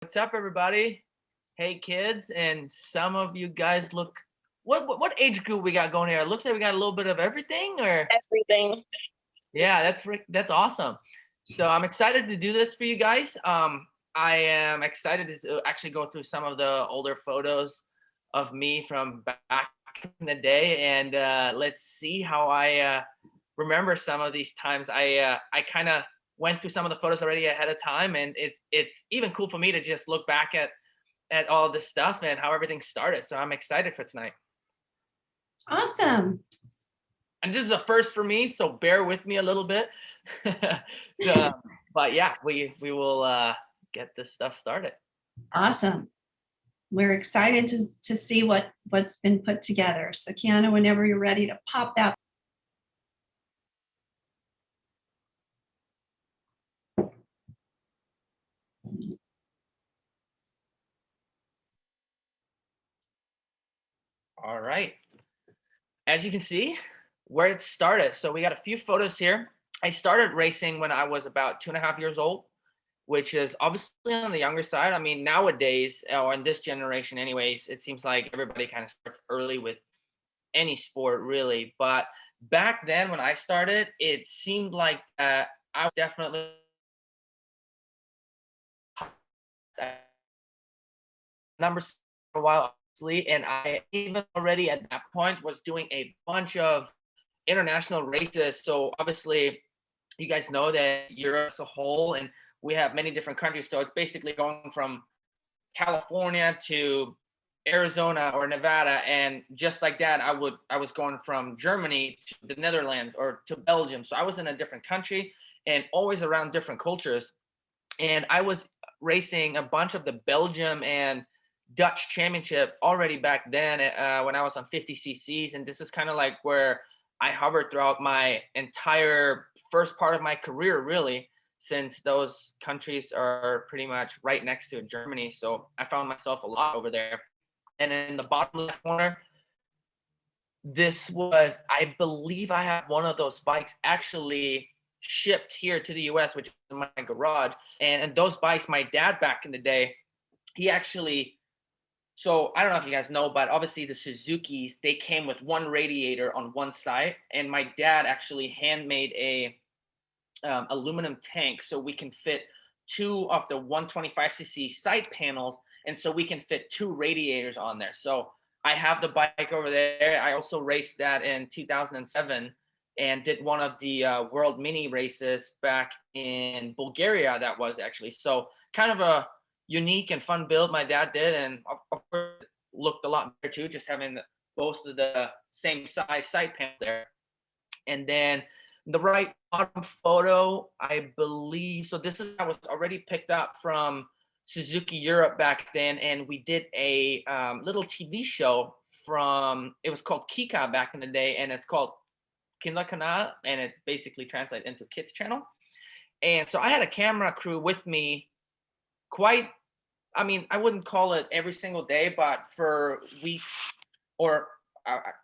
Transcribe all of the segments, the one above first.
What's up, everybody? Hey, kids, and some of you guys look. What age group we got going here? It looks like we got a little bit of everything, or Everything. yeah, that's awesome. So I'm excited to do this for you guys. I am excited to actually go through some of the older photos of me from back in the day, and let's see how I remember some of these times. I kind of went through some of the photos already ahead of time, and it's even cool for me to just look back at all this stuff and how everything started. So I'm excited for tonight. Awesome. And this is a first for me, so bear with me a little bit. So, but yeah, we will get this stuff started. Awesome. We're excited to see what's been put together. So Kiana, whenever you're ready to pop that. All right. As you can see, where it started. So we got a few photos here. I started racing when I was about 2.5 years old, which is obviously on the younger side. I mean, nowadays, or in this generation anyways, it seems like everybody kind of starts early with any sport really. But back then when I started, it seemed like I was definitely numbers for a while, obviously, and I even already at that point was doing a bunch of international races. So obviously, you guys know that Europe as a whole, and we have many different countries. So it's basically going from California to Arizona or Nevada, and just like that, I was going from Germany to the Netherlands or to Belgium. So I was in a different country and always around different cultures. And I was racing a bunch of the Belgium and Dutch championship already back then when I was on 50 cc's, and this is kind of like where I hovered throughout my entire first part of my career, really, since those countries are pretty much right next to Germany. So I found myself a lot over there. And in the bottom left corner, this was, I believe I have one of those bikes actually shipped here to the US, which is in my garage. And those bikes, my dad back in the day, he actually, so I don't know if you guys know, but obviously the Suzukis, they came with one radiator on one side. And my dad actually handmade a aluminum tank so we can fit two of the 125cc side panels, and so we can fit two radiators on there. So I have the bike over there. I also raced that in 2007 and did one of the world mini races back in Bulgaria. That was actually so kind of a unique and fun build my dad did, and of course it looked a lot better too, just having both of the same size side panels there. And then the right bottom photo, I believe, so this is, I was already picked up from Suzuki Europe back then, and we did a little TV show from, it was called Kika back in the day, and it's called Kinderkanal, and it basically translates into Kids Channel. And so I had a camera crew with me quite, I mean, I wouldn't call it every single day, but for weeks or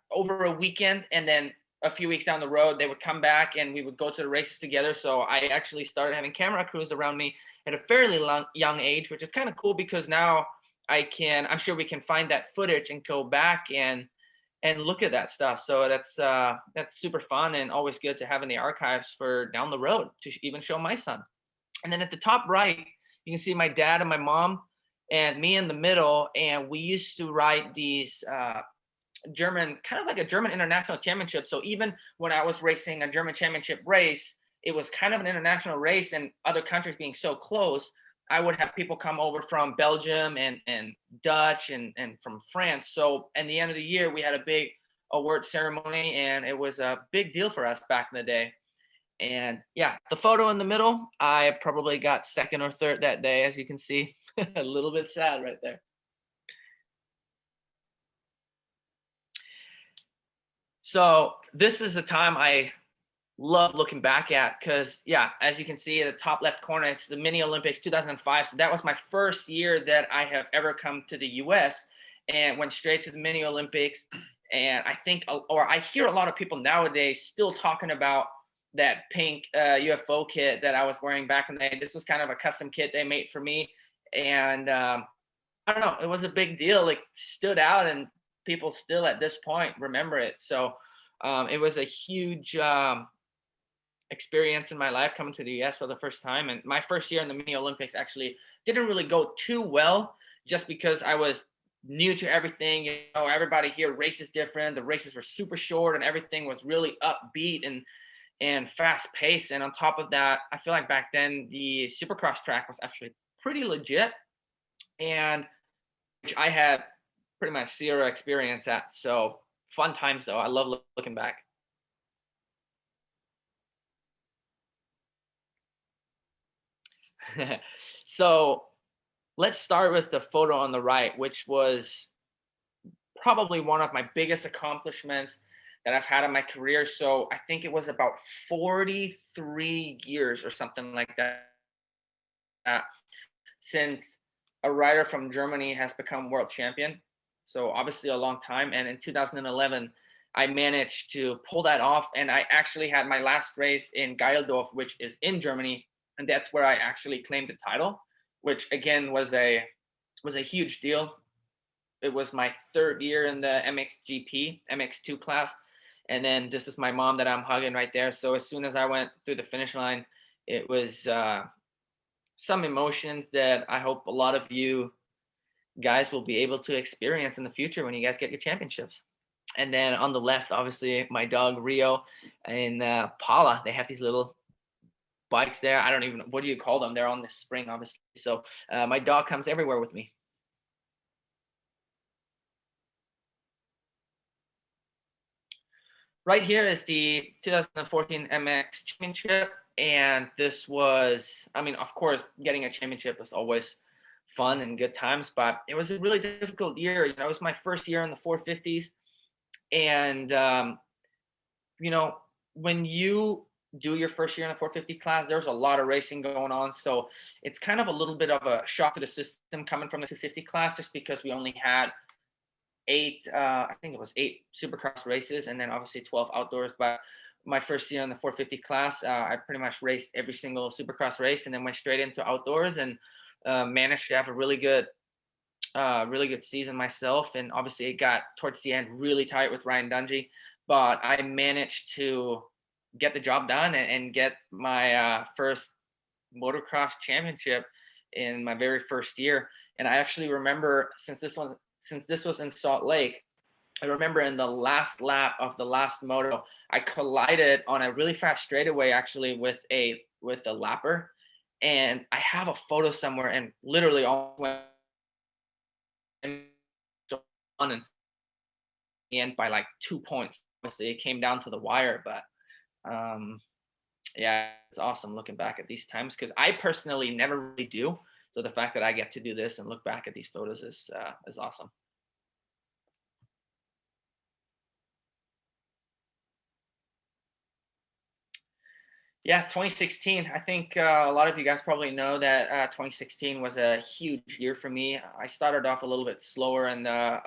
over a weekend, and then a few weeks down the road, they would come back and we would go to the races together. So I actually started having camera crews around me at a fairly young age, which is kind of cool because now I'm sure we can find that footage and go back and look at that stuff. So that's super fun and always good to have in the archives for down the road to even show my son. And then at the top right, you can see my dad and my mom and me in the middle. And we used to ride these German, kind of like a German international championship. So even when I was racing a German championship race, it was kind of an international race, and other countries being so close, I would have people come over from Belgium and Dutch and from France. So at the end of the year, we had a big award ceremony, and it was a big deal for us back in the day. And yeah, the photo in the middle, I probably got second or third that day, as you can see. A little bit sad right there. So this is the time I love looking back at, because yeah, as you can see at the top left corner, it's the Mini Olympics 2005. So that was my first year that I have ever come to the US and went straight to the Mini Olympics. And I think, or I hear a lot of people nowadays still talking about that pink UFO kit that I was wearing back in the day. This was kind of a custom kit they made for me. And I don't know, it was a big deal. Like, stood out, and people still at this point remember it. So it was a huge experience in my life coming to the US for the first time. And my first year in the mini Olympics actually didn't really go too well, just because I was new to everything. You know, everybody here races different. The races were super short, and everything was really upbeat and fast paced. And on top of that, I feel like back then the supercross track was actually pretty legit, and which I had pretty much zero experience at. So fun times though. I love looking back. So let's start with the photo on the right, which was probably one of my biggest accomplishments that I've had in my career. So I think it was about 43 years or something like that since a rider from Germany has become world champion. So obviously a long time. And in 2011, I managed to pull that off. And I actually had my last race in Geildorf, which is in Germany. And that's where I actually claimed the title, which again was a huge deal. It was my third year in the MXGP, MX2 class. And then this is my mom that I'm hugging right there. So as soon as I went through the finish line, it was some emotions that I hope a lot of you guys will be able to experience in the future when you guys get your championships. And then on the left, obviously, my dog Rio and Paula. They have these little bikes there. I don't even know, what do you call them? They're on the spring, obviously. So my dog comes everywhere with me. Right here is the 2014 MX Championship, and this was, I mean, of course, getting a championship is always fun and good times, but it was a really difficult year. You know, it was my first year in the 450s, and you know, when you do your first year in the 450 class, there's a lot of racing going on, so it's kind of a little bit of a shock to the system coming from the 250 class, just because we only had eight, I think it was eight supercross races, and then obviously 12 outdoors. But my first year in the 450 class, I pretty much raced every single supercross race, and then went straight into outdoors, and managed to have a really good season myself. And obviously, it got towards the end really tight with Ryan Dungey, but I managed to get the job done and get my first motocross championship in my very first year. And I actually remember, since this was in Salt Lake, I remember in the last lap of the last moto, I collided on a really fast straightaway actually with a lapper, and I have a photo somewhere, and literally all went on and the end by like 2 points. Obviously, it came down to the wire, but um, yeah, it's awesome looking back at these times because I personally never really do. So the fact that I get to do this and look back at these photos is awesome. Yeah, 2016. I think a lot of you guys probably know that 2016 was a huge year for me. I started off a little bit slower in the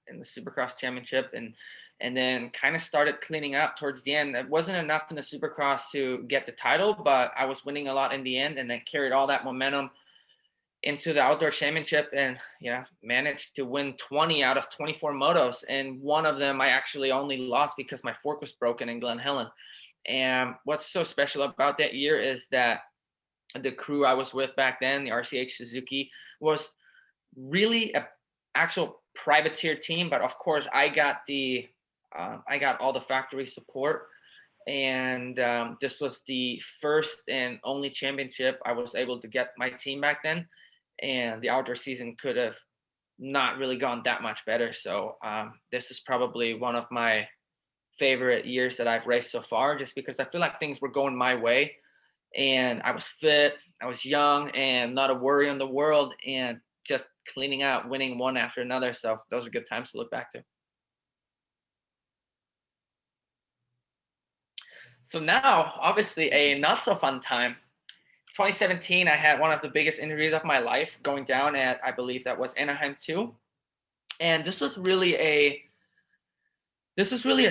Supercross Championship, and then kind of started cleaning up towards the end. It wasn't enough in the Supercross to get the title, but I was winning a lot in the end, and then carried all that momentum into the outdoor championship, and managed to win 20 out of 24 motos, and one of them I actually only lost because my fork was broken in Glen Helen. And what's so special about that year is that the crew I was with back then, the RCH Suzuki, was really a actual privateer team. But of course, I got all the factory support, and this was the first and only championship I was able to get my team back then. And the outdoor season could have not really gone that much better. So this is probably one of my favorite years that I've raced so far, just because I feel like things were going my way, and I was fit, I was young, and not a worry in the world, and just cleaning out, winning one after another. So those are good times to look back to. So now, obviously, a not so fun time. 2017, I had one of the biggest injuries of my life going down at, I believe that was Anaheim 2. And this was really a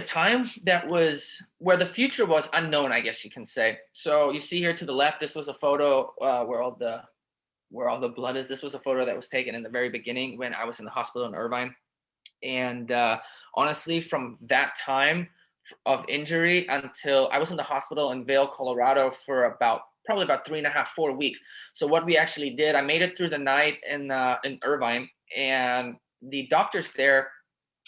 time that was where the future was unknown, I guess you can say. So you see here to the left, this was a photo where all the where all the blood is. This was a photo that was taken in the very beginning when I was in the hospital in Irvine. And honestly, from that time of injury until I was in the hospital in Vail, Colorado for probably about 3.5, 4 weeks. So what we actually did, I made it through the night in Irvine, and the doctors there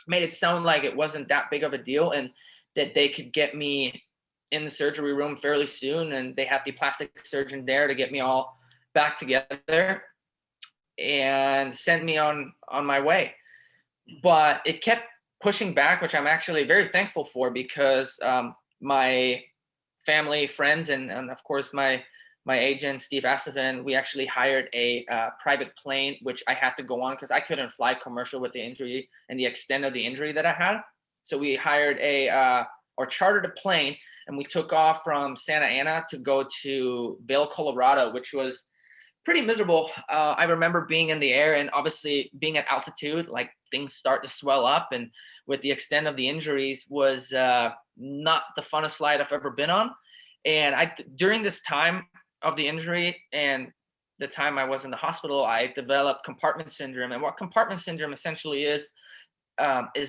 made it sound like it wasn't that big of a deal and that they could get me in the surgery room fairly soon. And they had the plastic surgeon there to get me all back together and send me on my way. But it kept pushing back, which I'm actually very thankful for, because my family, friends, and of course my agent Steve Asafin, we actually hired a private plane, which I had to go on because I couldn't fly commercial with the injury and the extent of the injury that I had. So we hired or chartered a plane, and we took off from Santa Ana to go to Vail, Colorado, which was pretty miserable. I remember being in the air, and obviously being at altitude, like things start to swell up, and with the extent of the injuries was not the funnest flight I've ever been on. And during this time of the injury and the time I was in the hospital, I developed compartment syndrome. And what compartment syndrome essentially is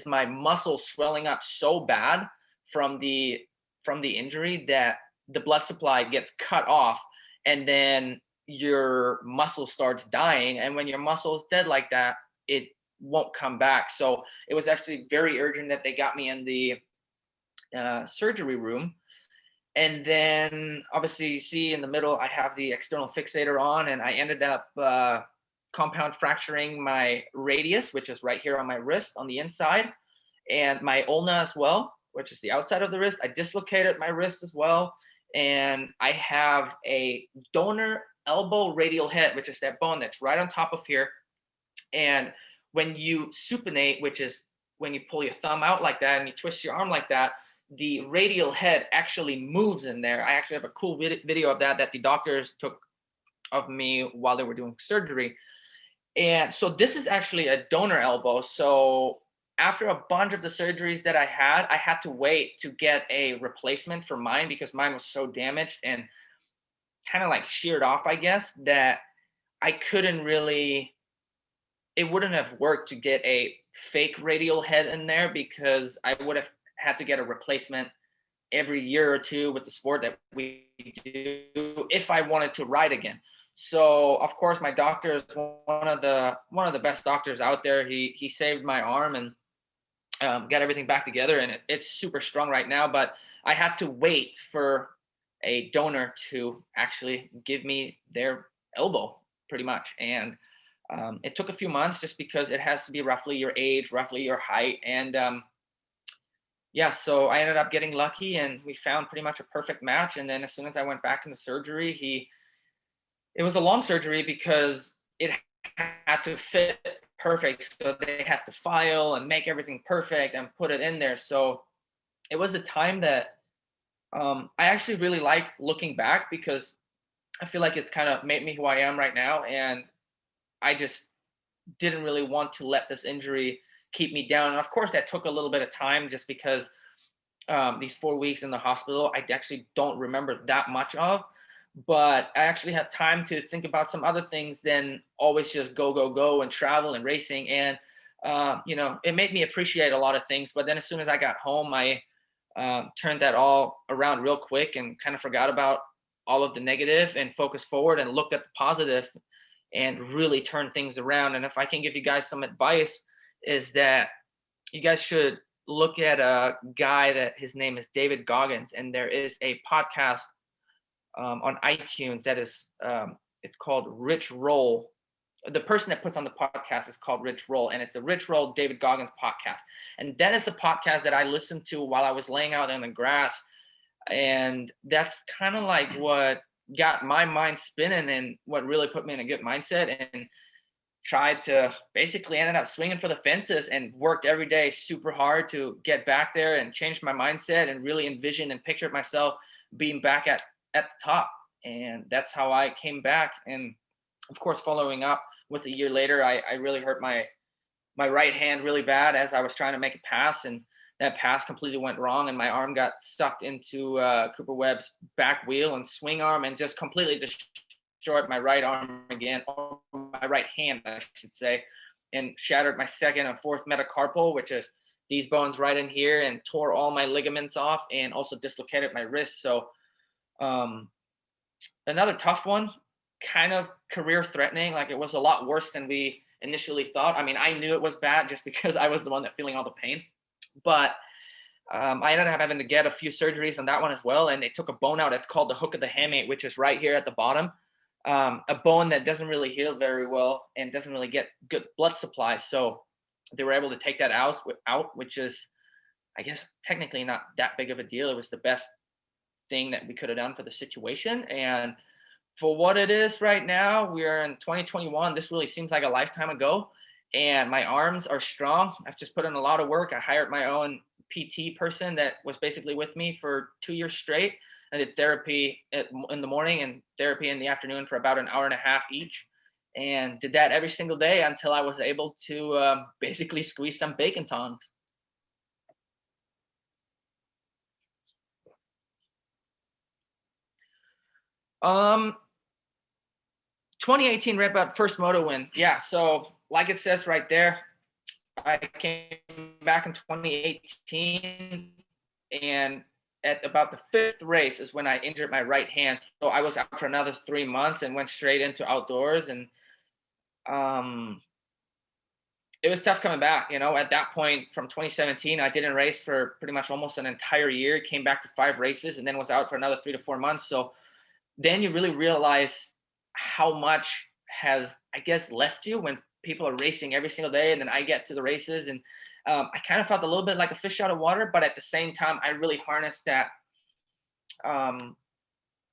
my muscle swelling up so bad from the injury that the blood supply gets cut off, and then your muscle starts dying. And when your muscle is dead like that, it won't come back. So it was actually very urgent that they got me in the surgery room. And then obviously you see in the middle, I have the external fixator on, and I ended up compound fracturing my radius, which is right here on my wrist on the inside, and my ulna as well, which is the outside of the wrist. I dislocated my wrist as well. And I have a donor elbow radial head, which is that bone that's right on top of here. And when you supinate, which is when you pull your thumb out like that and you twist your arm like that, the radial head actually moves in there. I actually have a cool video of that the doctors took of me while they were doing surgery. And so this is actually a donor elbow. So after a bunch of the surgeries that I had to wait to get a replacement for mine because mine was so damaged and kind of like sheared off, I guess, that I couldn't really, it wouldn't have worked to get a fake radial head in there, because I would have had to get a replacement every year or two with the sport that we do if I wanted to ride again. So of course my doctor is one of the best doctors out there. He saved my arm and got everything back together, and it's super strong right now. But I had to wait for a donor to actually give me their elbow, pretty much. And it took a few months just because it has to be roughly your age, roughly your height. And yeah, so I ended up getting lucky, and we found pretty much a perfect match. And then as soon as I went back into surgery, it was a long surgery because it had to fit perfect. So they have to file and make everything perfect and put it in there. So it was a time that I actually really like looking back, because I feel like it's kind of made me who I am right now. And I just didn't really want to let this injury keep me down. And of course, that took a little bit of time, just because these 4 weeks in the hospital, I actually don't remember that much of. But I actually had time to think about some other things than always just go, go, go and travel and racing. And, it made me appreciate a lot of things. But then as soon as I got home, I turned that all around real quick and kind of forgot about all of the negative and focused forward and looked at the positive and really turned things around. And if I can give you guys some advice, is that you guys should look at a guy that his name is David Goggins, and there is a podcast on iTunes that is it's called Rich Roll. The person that puts on the podcast is called Rich Roll, and it's the Rich Roll David Goggins podcast. And that is the podcast that I listened to while I was laying out in the grass. And that's kind of like what got my mind spinning and what really put me in a good mindset, and tried to basically ended up swinging for the fences and worked every day super hard to get back there and change my mindset and really envision and picture myself being back at the top. And that's how I came back. And of course, following up with a year later, I really hurt my right hand really bad as I was trying to make a pass, and that pass completely went wrong, and my arm got stuck into Cooper Webb's back wheel and swing arm, and just completely destroyed my right arm again, or my right hand, I should say, and shattered my second and fourth metacarpal, which is these bones right in here, and tore all my ligaments off, and also dislocated my wrist. So um, another tough one, kind of career threatening. Like it was a lot worse than we initially thought. I mean, I knew it was bad just because I was the one that feeling all the pain, but I ended up having to get a few surgeries on that one as well. And they took a bone out. It's called the hook of the hamate, which is right here at the bottom. A bone that doesn't really heal very well and doesn't really get good blood supply. So they were able to take that out, which is, I guess, technically not that big of a deal. It was the best thing that we could have done for the situation. And for what it is right now, we are in 2021. This really seems like a lifetime ago. And my arms are strong. I've just put in a lot of work. I hired my own PT person that was basically with me for 2 years straight. I did therapy in the morning and therapy in the afternoon for about an hour and a half each, and did that every single day until I was able to basically squeeze some bacon tongs. Um, 2018 Red Bud first moto win. Yeah, so like it says right there, I came back in 2018, and at about the fifth race is when I injured my right hand. So I was out for another 3 months and went straight into outdoors. And um, it was tough coming back. At that point from 2017, I didn't race for pretty much almost an entire year. Came back to 5 races and then was out for another 3 to 4 months. So then you really realize how much has, I guess, left you when people are racing every single day. And then I get to the races, and I kind of felt a little bit like a fish out of water, but at the same time, I really harnessed that. I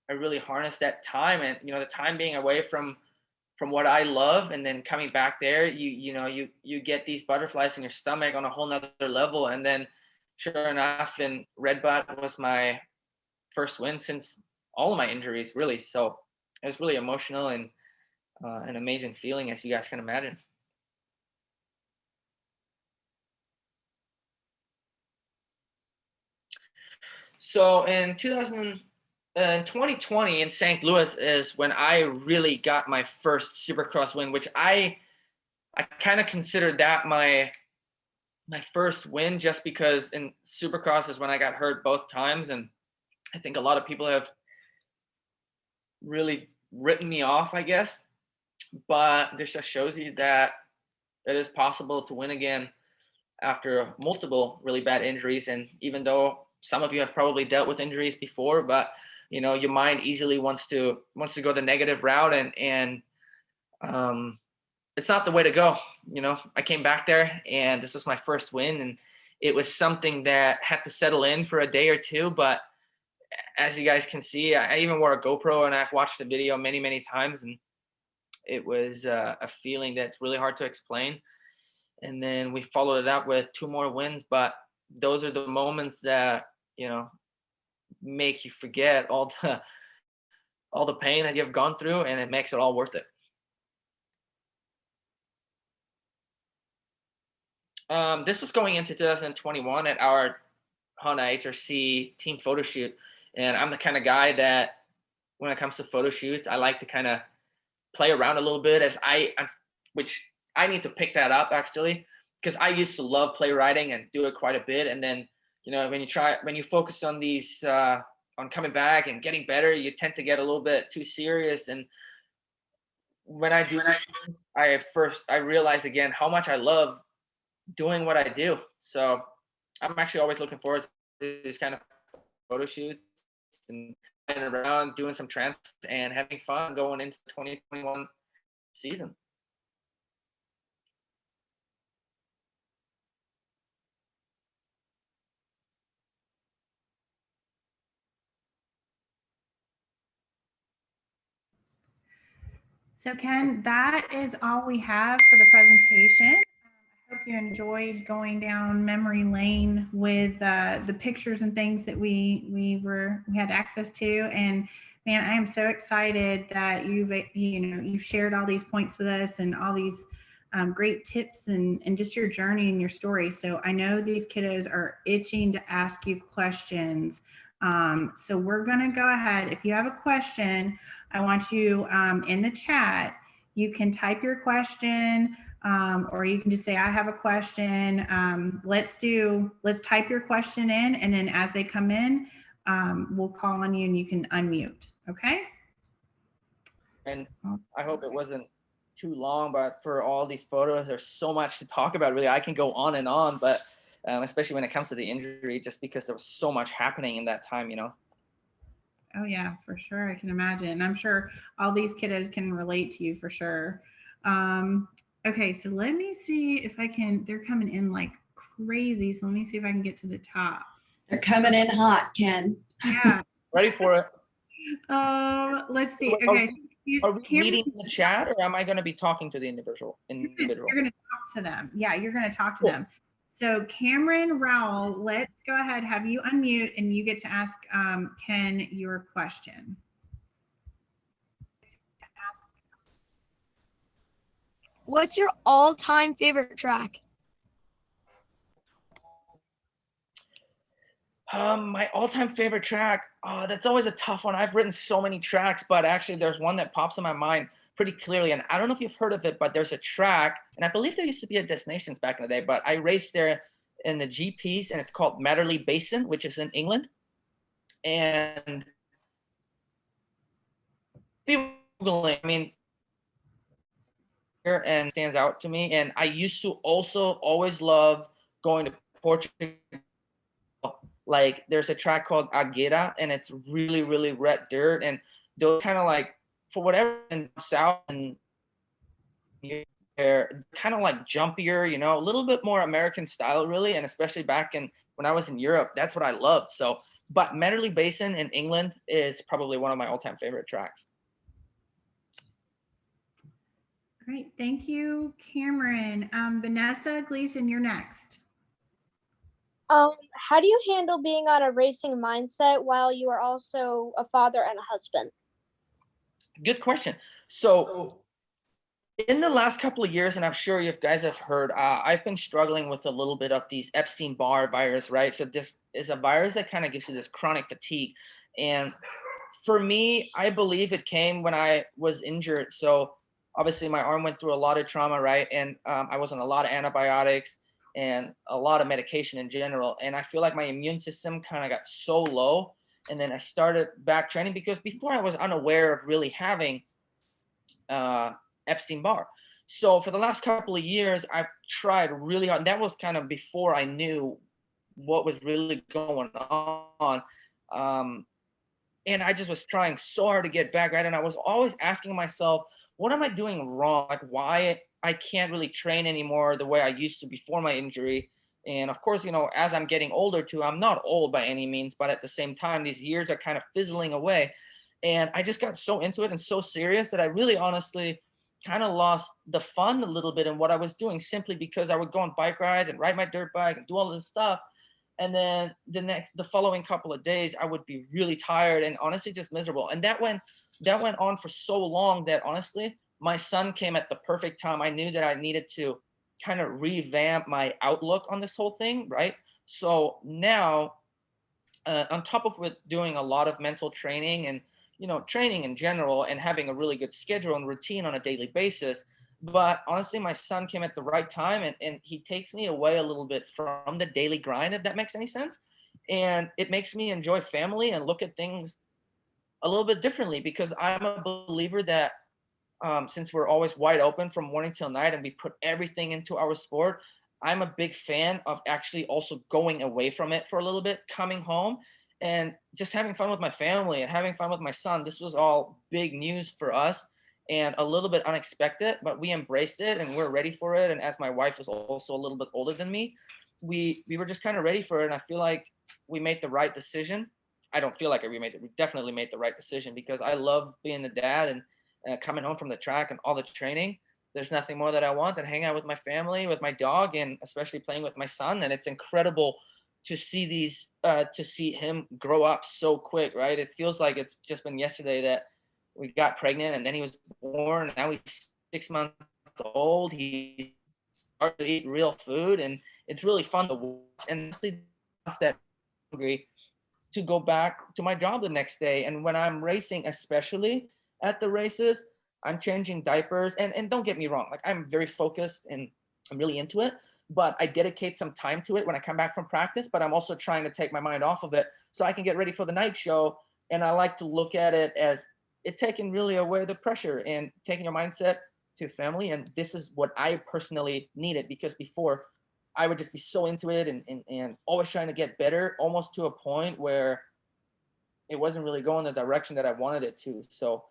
really harnessed that time, and the time being away from what I love, and then coming back there, you get these butterflies in your stomach on a whole nother level. And then, sure enough, and Red Bud was my first win since all of my injuries, really. So it was really emotional and an amazing feeling, as you guys can imagine. So in 2020 in St. Louis is when I really got my first Supercross win, which I kind of considered that my first win, just because in Supercross is when I got hurt both times, and I think a lot of people have really written me off, I guess. But this just shows you that it is possible to win again after multiple really bad injuries. And even though some of you have probably dealt with injuries before, but your mind easily wants to go the negative route, and it's not the way to go. I came back there, and this was my first win, and it was something that had to settle in for a day or two. But as you guys can see, I even wore a GoPro, and I've watched the video many, many times, and it was a feeling that's really hard to explain. And then we followed it up with 2 more wins. But those are the moments that make you forget all the pain that you've gone through, and it makes it all worth it. This was going into 2021 at our Honda HRC team photo shoot, and I'm the kind of guy that when it comes to photo shoots, I like to kind of play around a little bit, which I need to pick that up actually, because I used to love playwriting and do it quite a bit. And then when you focus on these on coming back and getting better, you tend to get a little bit too serious. And when I do that, I realize again how much I love doing what I do. So I'm actually always looking forward to these kind of photo shoots and around doing some trans and having fun going into the 2021 season. So Ken, that is all we have for the presentation. I hope you enjoyed going down memory lane with the pictures and things that we had access to. And man, I am so excited that you've shared all these points with us and all these great tips and just your journey and your story. So I know these kiddos are itching to ask you questions. So we're going to go ahead. If you have a question, I want you in the chat, you can type your question, or you can just say, I have a question. Let's type your question in, and then as they come in, we'll call on you and you can unmute. Okay. And I hope it wasn't too long, but for all these photos, there's so much to talk about. Really, I can go on and on, but especially when it comes to the injury, just because there was so much happening in that time, you know. Oh yeah, for sure. I can imagine. I'm sure all these kiddos can relate to you for sure. Okay, so let me see if I can, they're coming in like crazy. So let me see if I can get to the top. They're coming in hot, Ken. Yeah. Ready for it. Let's see. Are Okay. we Cameron, reading in the chat, or am I going to be talking to the individual? you're going to talk to them. Yeah, you're going to talk to Cool. them. So Cameron Rowell, let's go ahead, have you unmute, and you get to ask Ken your question. What's your all-time favorite track? My all-time favorite track, that's always a tough one. I've written so many tracks, but actually there's one that pops in my mind pretty clearly. And I don't know if you've heard of it, but there's a track, and I believe there used to be a Destinations back in the day, but I raced there in the GPs, and it's called Matterley Basin, which is in England. And Googling, I mean, and stands out to me. And I used to also always love going to Portugal. Like there's a track called Aguera, and it's really, really red dirt. And those kind of like, for whatever in South, and they're kind of like jumpier, you know, a little bit more American style, really. And especially back in when I was in Europe, that's what I loved. So, but Matterley Basin in England is probably one of my all-time favorite tracks. Great. Thank you, Cameron. Vanessa Gleason, you're next. How do you handle being on a racing mindset while you are also a father and a husband? Good question. So in the last couple of years, and I'm sure you guys have heard, I've been struggling with a little bit of these Epstein-Barr virus, right? So this is a virus that kind of gives you this chronic fatigue. And for me, I believe it came when I was injured. So obviously my arm went through a lot of trauma, right? And I was on a lot of antibiotics and a lot of medication in general. And I feel like my immune system kind of got so low. And then I started back training because before I was unaware of really having Epstein-Barr. So for the last couple of years, I've tried really hard. And that was kind of before I knew what was really going on. And I just was trying so hard to get back, right? And I was always asking myself, what am I doing wrong? Like why I can't really train anymore the way I used to before my injury. And of course, you know, as I'm getting older too, I'm not old by any means, but at the same time, these years are kind of fizzling away. And I just got so into it and so serious that I really honestly kind of lost the fun a little bit in what I was doing, simply because I would go on bike rides and ride my dirt bike and do all this stuff. And then the following couple of days, I would be really tired and honestly just miserable. And that went on for so long that honestly, my son came at the perfect time. I knew that I needed to kind of revamp my outlook on this whole thing, right? So now, on top of with doing a lot of mental training and, you know, training in general and having a really good schedule and routine on a daily basis, but honestly, my son came at the right time, and he takes me away a little bit from the daily grind, if that makes any sense. And it makes me enjoy family and look at things a little bit differently, because I'm a believer that since we're always wide open from morning till night and we put everything into our sport, I'm a big fan of actually also going away from it for a little bit, coming home and just having fun with my family and having fun with my son. This was all big news for us and a little bit unexpected, but we embraced it and we're ready for it. And as my wife is also a little bit older than me, we were just kind of ready for it. And I feel like we made the right decision. I don't feel like we definitely made the right decision, because I love being a dad and coming home from the track and all the training. There's nothing more that I want than hang out with my family, with my dog, and especially playing with my son. And it's incredible to see to see him grow up so quick, right? It feels like it's just been yesterday that we got pregnant and then he was born. And now he's 6 months old. He started to eat real food, and it's really fun to watch. And honestly, that hungry to go back to my job the next day. And when I'm racing, especially, at the races. I'm changing diapers, and don't get me wrong, like I'm very focused and I'm really into it, but I dedicate some time to it when I come back from practice, but I'm also trying to take my mind off of it so I can get ready for the night show. And I like to look at it as it taking really away the pressure and taking your mindset to family. And this is what I personally needed, because before I would just be so into it and always trying to get better, almost to a point where it wasn't really going the direction that I wanted it to. So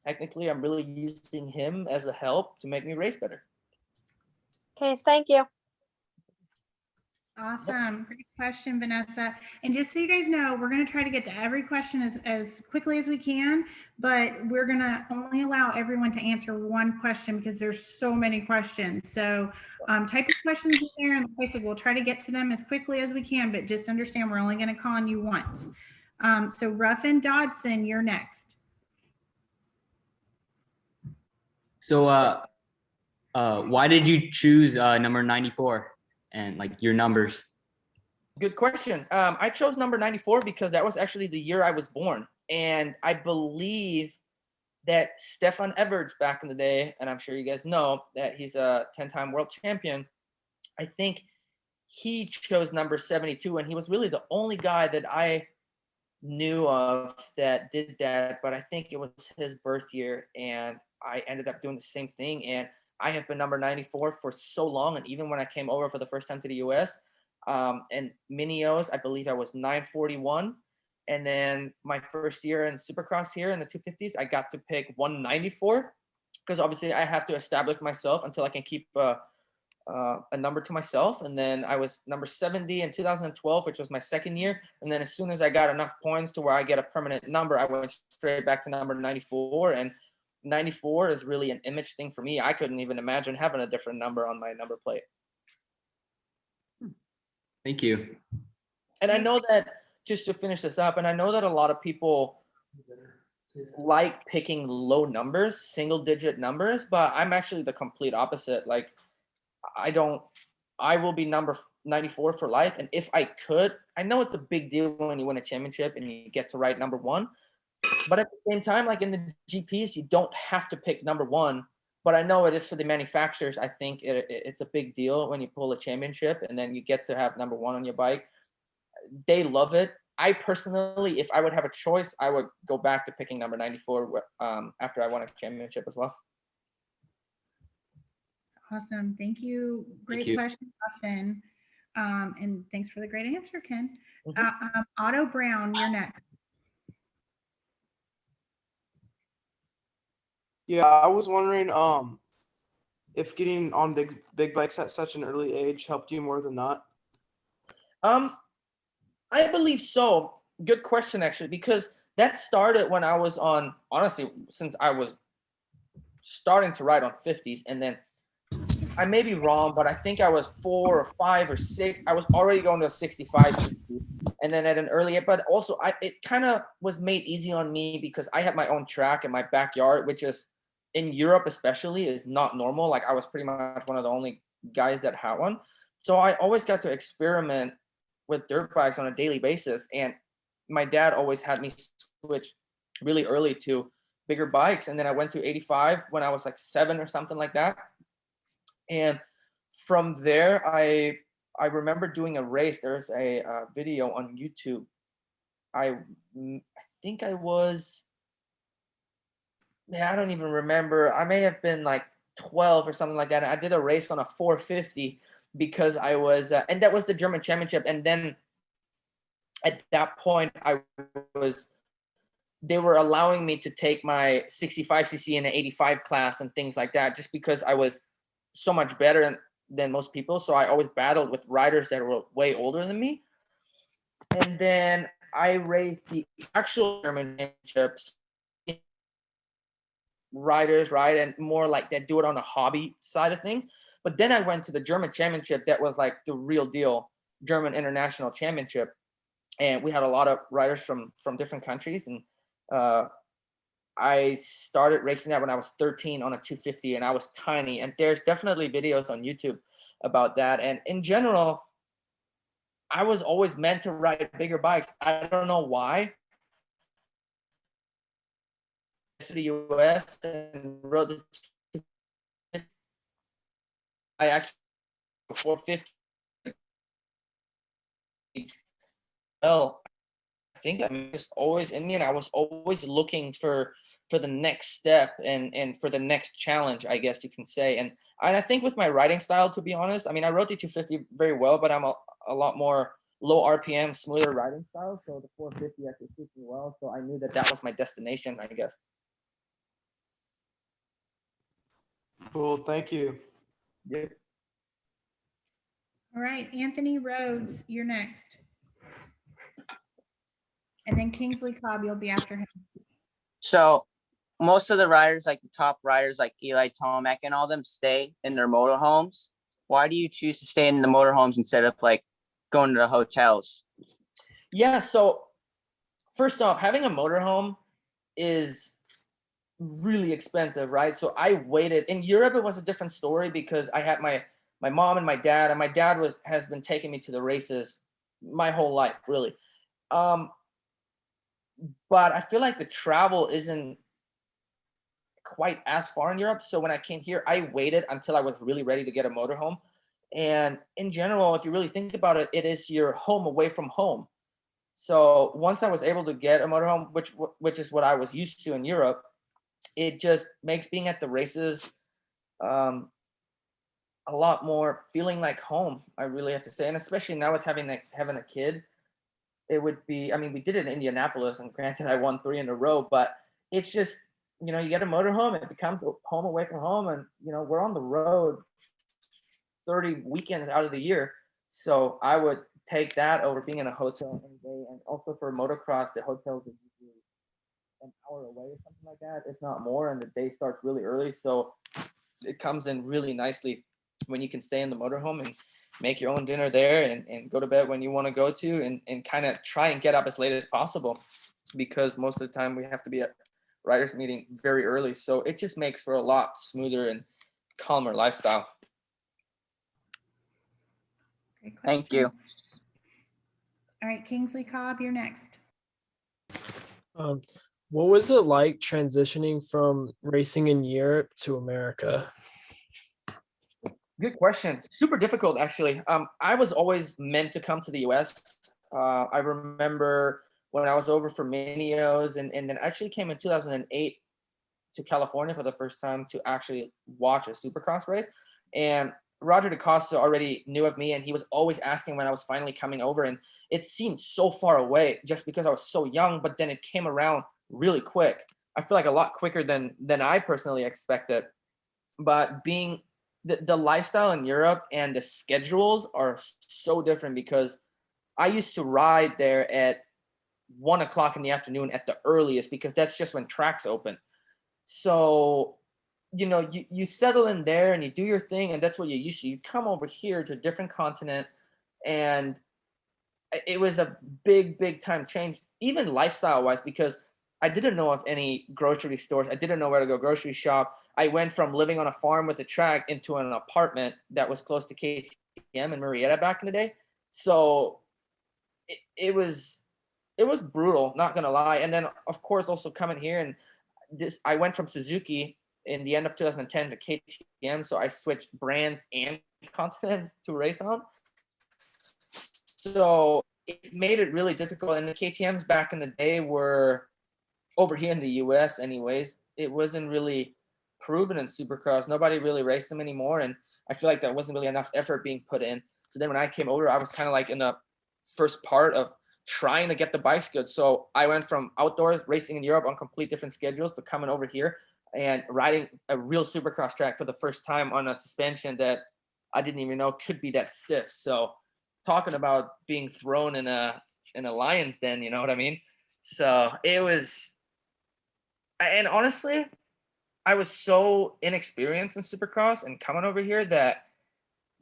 technically I'm really using him as a help to make me race better. Okay, thank you. Awesome. Great question, Vanessa. And just so you guys know, we're going to try to get to every question as quickly as we can, but we're going to only allow everyone to answer one question because there's so many questions. So type your questions in there, and like I said, we'll try to get to them as quickly as we can, but just understand we're only going to call on you once. So Ruffin Dodson, you're next. So why did you choose number 94 and like your numbers? Good question. I chose number 94 because that was actually the year I was born. And I believe that Stefan Everts back in the day, and I'm sure you guys know that he's a 10-time world champion, I think he chose number 72, and he was really the only guy that I knew of that did that. But I think it was his birth year, and I ended up doing the same thing. And I have been number 94 for so long. And even when I came over for the first time to the US, and Minios, I believe I was 941. And then my first year in Supercross here in the 250s, I got to pick 194, because obviously I have to establish myself until I can keep a number to myself. And then I was number 70 in 2012, which was my second year. And then as soon as I got enough points to where I get a permanent number, I went straight back to number 94. And 94 is really an image thing for me. I couldn't even imagine having a different number on my number plate. Thank you. And I know that, just to finish this up, and I know that a lot of people like picking low numbers, single digit numbers, but I'm actually the complete opposite. Like I will be number 94 for life. And if I could, I know it's a big deal when you win a championship and you get to write number one. But at the same time, like in the GPs, you don't have to pick number one. But I know it is for the manufacturers. I think it's a big deal when you pull a championship and then you get to have number one on your bike. They love it. I personally, if I would have a choice, I would go back to picking number 94 after I won a championship as well. Awesome. Thank you. Great question, Ruffin. And thanks for the great answer, Ken. Otto Brown, you're next. Yeah, I was wondering if getting on big bikes at such an early age helped you more than not. I believe so. Good question, actually, because that started when I was on, honestly, since I was starting to ride on 50s. And then I may be wrong, but I think I was 4 or 5 or 6. I was already going to a 65, 60, and then at an early, but also it kind of was made easy on me because I had my own track in my backyard, which is in Europe especially is not normal. Like I was pretty much one of the only guys that had one. So I always got to experiment with dirt bikes on a daily basis. And my dad always had me switch really early to bigger bikes. And then I went to 85 when I was like 7 or something like that. And from there, I remember doing a race. There's a video on YouTube. I think I was, I don't even remember. I may have been like 12 or something like that. I did a race on a 450 because I was, and that was the German championship. And then at that point, they were allowing me to take my 65cc in an 85 class and things like that, just because I was so much better than most people. So I always battled with riders that were way older than me. And then I raced the actual German championships. Riders, right? And more like that do it on a hobby side of things. But then I went to the German championship that was like the real deal German international championship. And we had a lot of riders from different countries. And I started racing that when I was 13 on a 250 and I was tiny. And there's definitely videos on YouTube about that. And in general, I was always meant to ride bigger bikes. I don't know why. to the US and rode the I actually 450. Well, I think I'm just always in me, and I was always looking for the next step and for the next challenge, I guess you can say. And I think with my writing style, to be honest, I mean, I wrote the 250 very well, but I'm a lot more low RPM, smoother writing style. So the 450 actually suits me well. So I knew that that was my destination, I guess. Cool. Thank you. Yeah. All right, Anthony Rhodes, you're next. And then Kingsley Cobb, you'll be after him. So most of the riders, like the top riders, like Eli Tomac and all them, stay in their motorhomes. Why do you choose to stay in the motorhomes instead of like going to the hotels? Yeah. So first off, having a motorhome is really expensive, right? So I waited. In Europe, it was a different story because I had my mom and my dad, and my dad has been taking me to the races my whole life, really. Um, but I feel like the travel isn't quite as far in Europe. So when I came here, I waited until I was really ready to get a motorhome. And in general, if you really think about it, it is your home away from home. So once I was able to get a motorhome, which is what I was used to in Europe, it just makes being at the races um, a lot more feeling like home. I really have to say, and especially now with having a kid, it would be. I mean, we did it in Indianapolis, and granted, I won 3 in a row, but it's just you get a motorhome, it becomes home away from home, and we're on the road 30 weekends out of the year. So I would take that over being in a hotel any day. And also for motocross, the hotels are usually an hour away or something like that, if not more, and the day starts really early. So it comes in really nicely when you can stay in the motorhome and make your own dinner there and go to bed when you want to go to and kind of try and get up as late as possible because most of the time we have to be at riders meeting very early. So it just makes for a lot smoother and calmer lifestyle. Great Thank question. you. All right, Kingsley Cobb, you're next. Um, what was it like transitioning from racing in Europe to America? Good question. Super difficult, actually. I was always meant to come to the US. I remember when I was over for Minios and then actually came in 2008 to California for the first time to actually watch a supercross race. And Roger DaCosta already knew of me and he was always asking when I was finally coming over. And it seemed so far away just because I was so young, but then it came around really quick. I feel like a lot quicker than I personally expected. But being the lifestyle in Europe and the schedules are so different because I used to ride there at 1 o'clock in the afternoon at the earliest because that's just when tracks open. So, you settle in there and you do your thing, and that's what you're used to. You come over here to a different continent, and it was a big, big time change, even lifestyle wise, because I didn't know of any grocery stores. I didn't know where to go grocery shop. I went from living on a farm with a track into an apartment that was close to KTM in Marietta back in the day. So it was brutal, not gonna lie. And then of course also coming here and I went from Suzuki in the end of 2010 to KTM, so I switched brands and continent to race on. So it made it really difficult. And the KTM's back in the day were over here in the US anyways, it wasn't really proven in Supercross. Nobody really raced them anymore. And I feel like that wasn't really enough effort being put in. So then when I came over, I was kind of like in the first part of trying to get the bikes good. So I went from outdoors racing in Europe on complete different schedules to coming over here and riding a real Supercross track for the first time on a suspension that I didn't even know could be that stiff. So talking about being thrown in a lion's den, you know what I mean? So it was, and honestly, I was so inexperienced in Supercross and coming over here that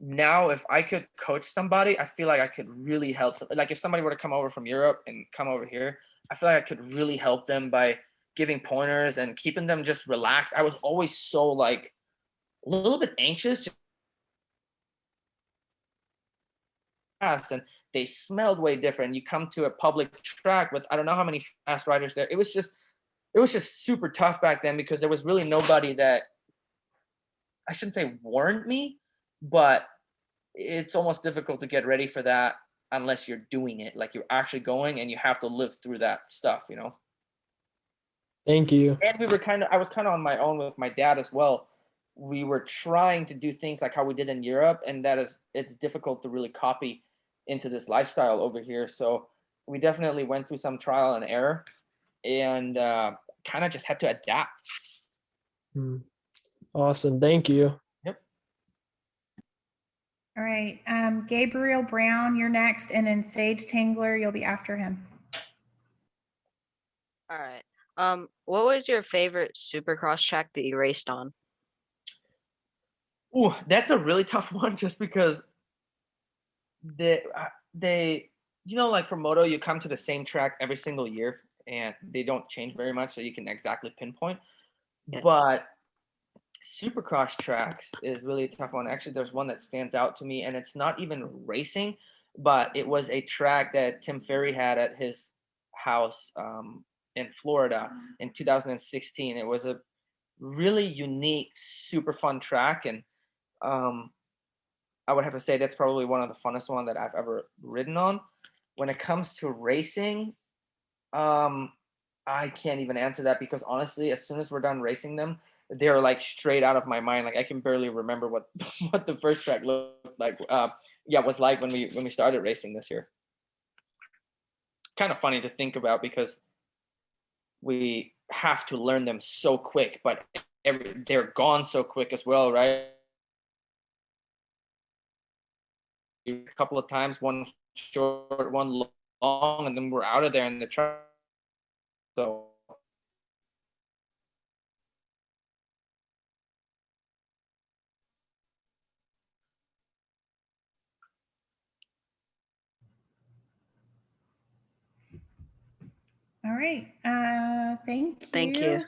now if I could coach somebody, I feel like I could really help them. Like if somebody were to come over from Europe and come over here, I feel like I could really help them by giving pointers and keeping them just relaxed. I was always so like a little bit anxious and they smelled way different. You come to a public track with I don't know how many fast riders there. It was just it was just super tough back then because there was really nobody that, I shouldn't say warned me, but it's almost difficult to get ready for that unless you're doing it, like you're actually going and you have to live through that stuff, you know? Thank you. And I was kind of on my own with my dad as well. We were trying to do things like how we did in Europe, and it's difficult to really copy into this lifestyle over here. So we definitely went through some trial and error, and kind of just had to adapt. Hmm. Awesome. Thank you. Yep. All right. Gabriel Brown, you're next, and then Sage Tingler, you'll be after him. All right. What was your favorite Supercross track that you raced on? Ooh, that's a really tough one, just because they like for moto, you come to the same track every single year, and they don't change very much, so you can exactly pinpoint. Yeah. But Supercross tracks is really a tough one. Actually, there's one that stands out to me, and it's not even racing, but it was a track that Tim Ferry had at his house in Florida in 2016. It was a really unique, super fun track, and I would have to say that's probably one of the funnest one that I've ever ridden on. When it comes to racing, I can't even answer that because honestly, as soon as we're done racing them, they're like straight out of my mind. Like I can barely remember what what the first track looked like. Was like when we started racing this year. Kind of funny to think about because we have to learn them so quick, but they're gone so quick as well, right? A couple of times, one short, one long, and then we're out of there in the truck. So All right. Thank you. Thank you.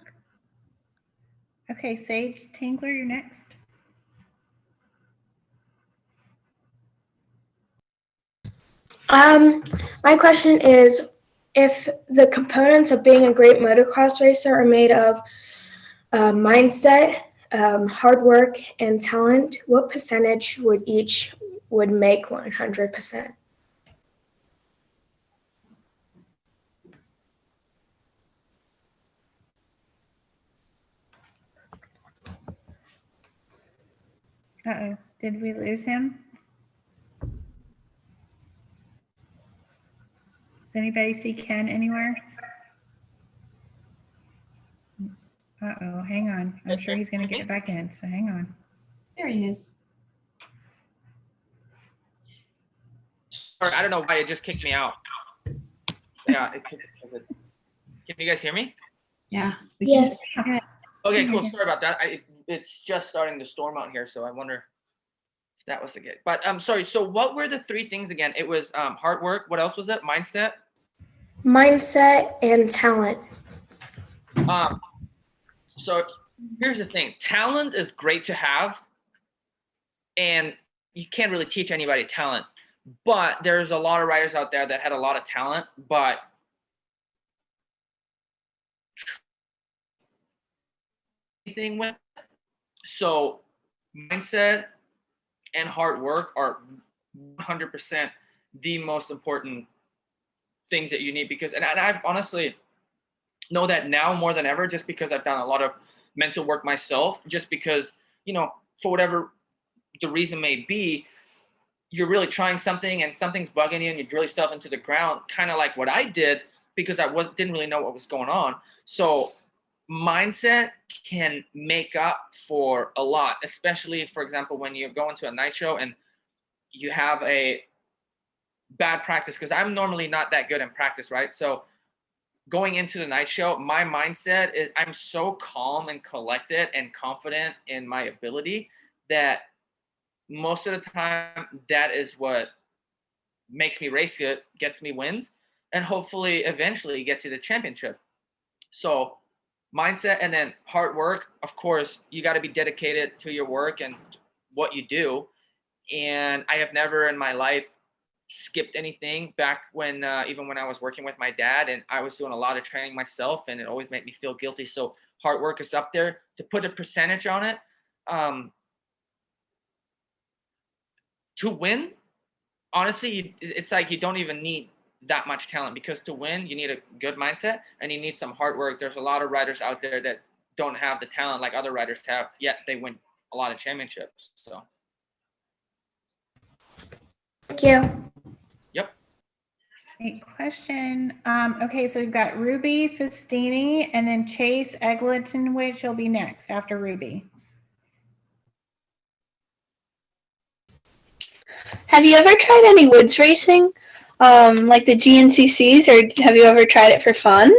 Okay, Sage Tingler, you're next. My question is, if the components of being a great motocross racer are made of mindset, hard work, and talent, what percentage would make 100%? Uh-oh, did we lose him? Does anybody see Ken anywhere? Uh-oh, hang on. I'm sure he's going to get back in, so hang on. There he is. Sorry, I don't know why it just kicked me out. Yeah, can you guys hear me? Yeah. Yes. Okay, cool. Sorry about that. It's just starting to storm out here, so I wonder if that was the good. But I'm sorry. So what were the three things again? It was hard work. What else was it? Mindset. Mindset and talent. So here's the thing. Talent is great to have, and you can't really teach anybody talent. But there's a lot of riders out there that had a lot of talent, but anything with. So mindset and hard work are 100% the most important things that you need, because and I've honestly know that now more than ever, just because I've done a lot of mental work myself, just because, for whatever the reason may be, you're really trying something and something's bugging you and you drill yourself into the ground, kind of like what I did, because I didn't really know what was going on. So mindset can make up for a lot, especially, for example, when you go into a night show and you have a bad practice, because I'm normally not that good in practice, right? So going into the night show, my mindset is I'm so calm and collected and confident in my ability that most of the time that is what makes me race good, gets me wins, and hopefully eventually gets you the championship. So mindset and then hard work. Of course, you got to be dedicated to your work and what you do. And I have never in my life skipped anything back when even when I was working with my dad, and I was doing a lot of training myself, and it always made me feel guilty. So hard work is up there. To put a percentage on it, to win, honestly, it's like you don't even need that much talent, because to win you need a good mindset and you need some hard work. There's a lot of riders out there that don't have the talent like other riders have, yet they win a lot of championships. So Thank you. yep. Great question. Okay, so we've got Ruby Festini and then Chase Eglinton, which will be next after Ruby. Have you ever tried any woods racing, like the GNCCs, or have you ever tried it for fun?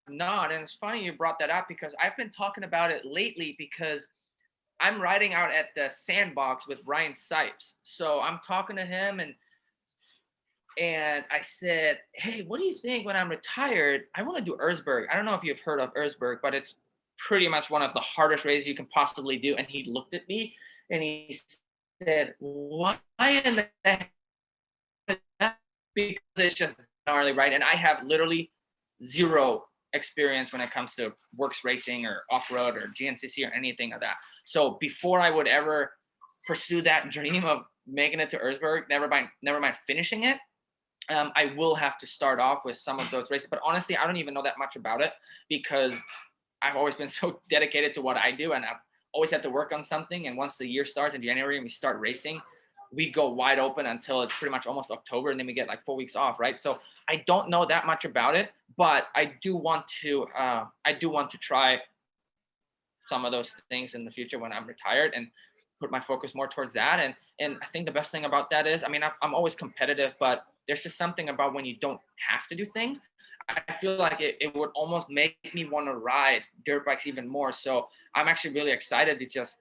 Not, and it's funny you brought that up because I've been talking about it lately, because I'm riding out at the Sandbox with Ryan Sipes. So I'm talking to him, and I said, hey, what do you think when I'm retired? I want to do Erzberg. I don't know if you've heard of Erzberg, but it's pretty much one of the hardest races you can possibly do. And he looked at me and he said, why in the heck? Because it's just gnarly, right? And I have literally zero experience when it comes to works racing or off-road or GNCC or anything of that. So before I would ever pursue that dream of making it to Erzberg, never mind finishing it, I will have to start off with some of those races. But honestly, I don't even know that much about it, because I've always been so dedicated to what I do, and I've always had to work on something. And once the year starts in January and we start racing, we go wide open until it's pretty much almost October, and then we get like 4 weeks off, right? So I don't know that much about it, but I do want to try some of those things in the future when I'm retired, and put my focus more towards that. And I think the best thing about that is, I mean, I'm always competitive, but there's just something about when you don't have to do things. I feel like it would almost make me want to ride dirt bikes even more. So I'm actually really excited to just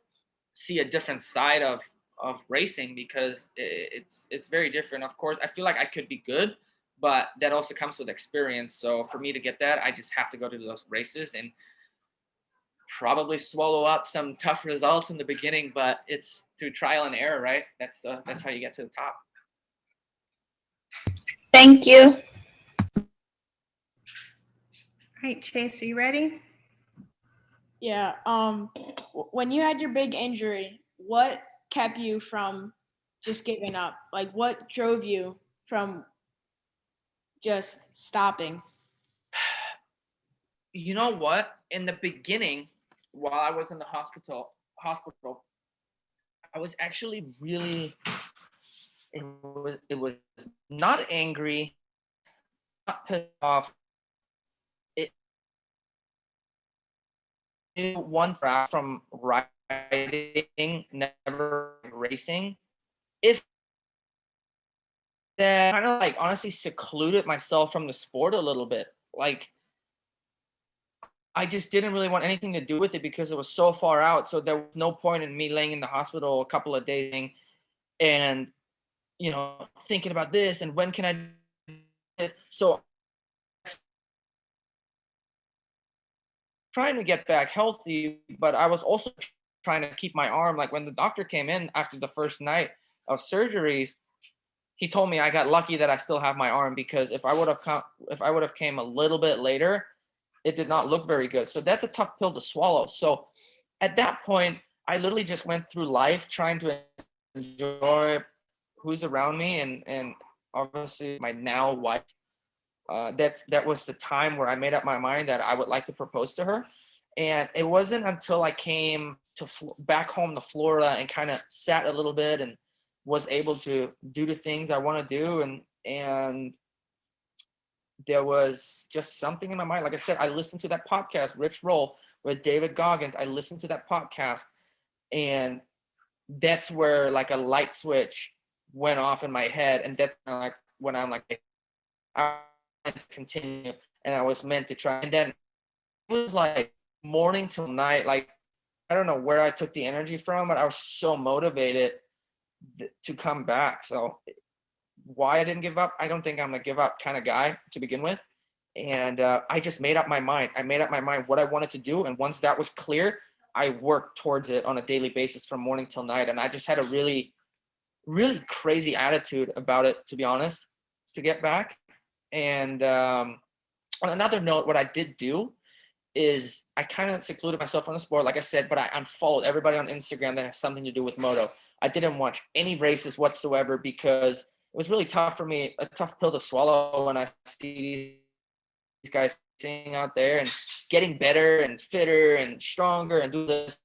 see a different side of racing, because it's very different. Of course, I feel like I could be good, but that also comes with experience. So for me to get that, I just have to go to those races and probably swallow up some tough results in the beginning, but it's through trial and error, right? That's how you get to the top. Thank you. All right, Chase, are you ready? Yeah. When you had your big injury, what kept you from just giving up? Like, what drove you from just stopping? You know what? In the beginning, while I was in the hospital, I was actually really, it was not angry, not pissed off. One from riding, never racing. If that kind of like honestly secluded myself from the sport a little bit. Like, I just didn't really want anything to do with it because it was so far out. So there was no point in me laying in the hospital a couple of days and, you know, thinking about this and when can I do this. So trying to get back healthy, but I was also trying to keep my arm. Like when the doctor came in after the first night of surgeries, he told me I got lucky that I still have my arm, because if I would have came a little bit later, it did not look very good. So that's a tough pill to swallow. So at that point, I literally just went through life trying to enjoy who's around me, and obviously my now wife. That was the time where I made up my mind that I would like to propose to her. And it wasn't until I came to back home to Florida and kind of sat a little bit and was able to do the things I want to do, and there was just something in my mind. Like I said, I listened to that podcast, Rich Roll with David Goggins. I listened to that podcast, and that's where like a light switch went off in my head. And that's like when I'm like, I want to continue, and I was meant to try. And then it was like morning till night. Like, I don't know where I took the energy from, but I was so motivated to come back. So why I didn't give up, I don't think I'm a give up kind of guy to begin with. And I just made up my mind. I made up my mind what I wanted to do. And once that was clear, I worked towards it on a daily basis from morning till night. And I just had a really, really crazy attitude about it, to be honest, to get back. And on another note, what I did do is I kind of secluded myself from the sport, like I said, but I unfollowed everybody on Instagram that has something to do with moto. I didn't watch any races whatsoever because it was really tough for me, a tough pill to swallow when I see these guys sitting out there and getting better and fitter and stronger and do this.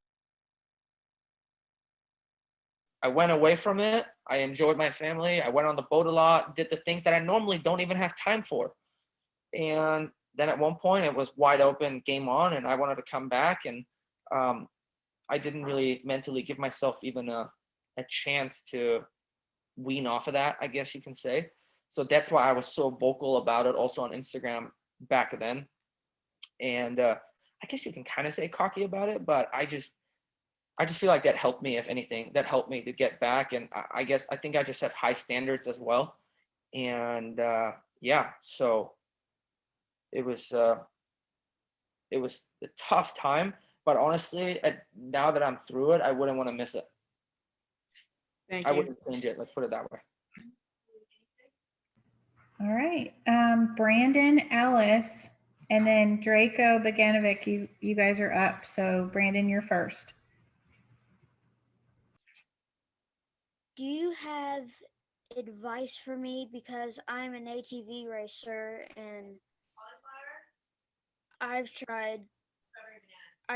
I went away from it. I enjoyed my family. I went on the boat a lot, did the things that I normally don't even have time for. And then at one point it was wide open, game on, and I wanted to come back. And I didn't really mentally give myself even a chance to wean off of that, I guess you can say. So that's why I was so vocal about it also on Instagram back then. And I guess you can kind of say cocky about it, but I just feel like that helped me, if anything, that helped me to get back. And I guess I think I just have high standards as well. And yeah, so it was a tough time, but honestly, now that I'm through it, I wouldn't want to miss it. Thank I you. wouldn't change it. Let's put it that way. All right. Brandon Ellis and then Draco Boganovic, you guys are up. So Brandon, you're first. Do you have advice for me, because I'm an ATV racer and I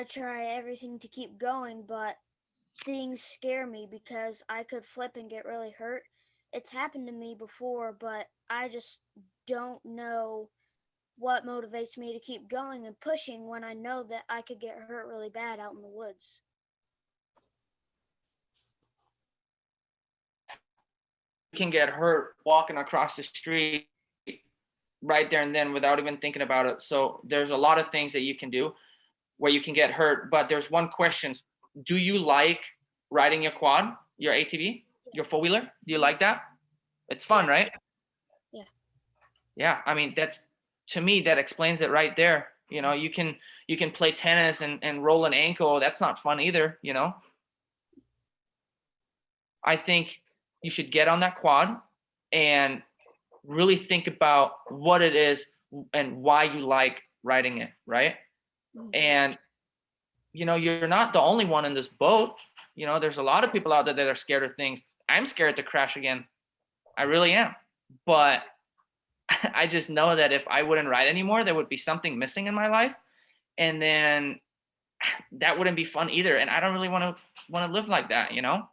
try everything to keep going, but things scare me because I could flip and get really hurt. It's happened to me before, but I just don't know what motivates me to keep going and pushing when I know that I could get hurt really bad out in the woods. You can get hurt walking across the street right there and then without even thinking about it. So there's a lot of things that you can do where you can get hurt, but there's one question. Do you like riding your quad, your ATV, your four-wheeler? Do you like that? It's fun, right? Yeah. Yeah, I mean, that's, to me, that explains it right there. You know, you can play tennis and roll an ankle. That's not fun either, you know? I think you should get on that quad and really think about what it is and why you like riding it, right? And you know, you're not the only one in this boat. You know, there's a lot of people out there that are scared of things. I'm scared to crash again. I really am. But I just know that if I wouldn't ride anymore, there would be something missing in my life. And then that wouldn't be fun either. And I don't really want to live like that, you know?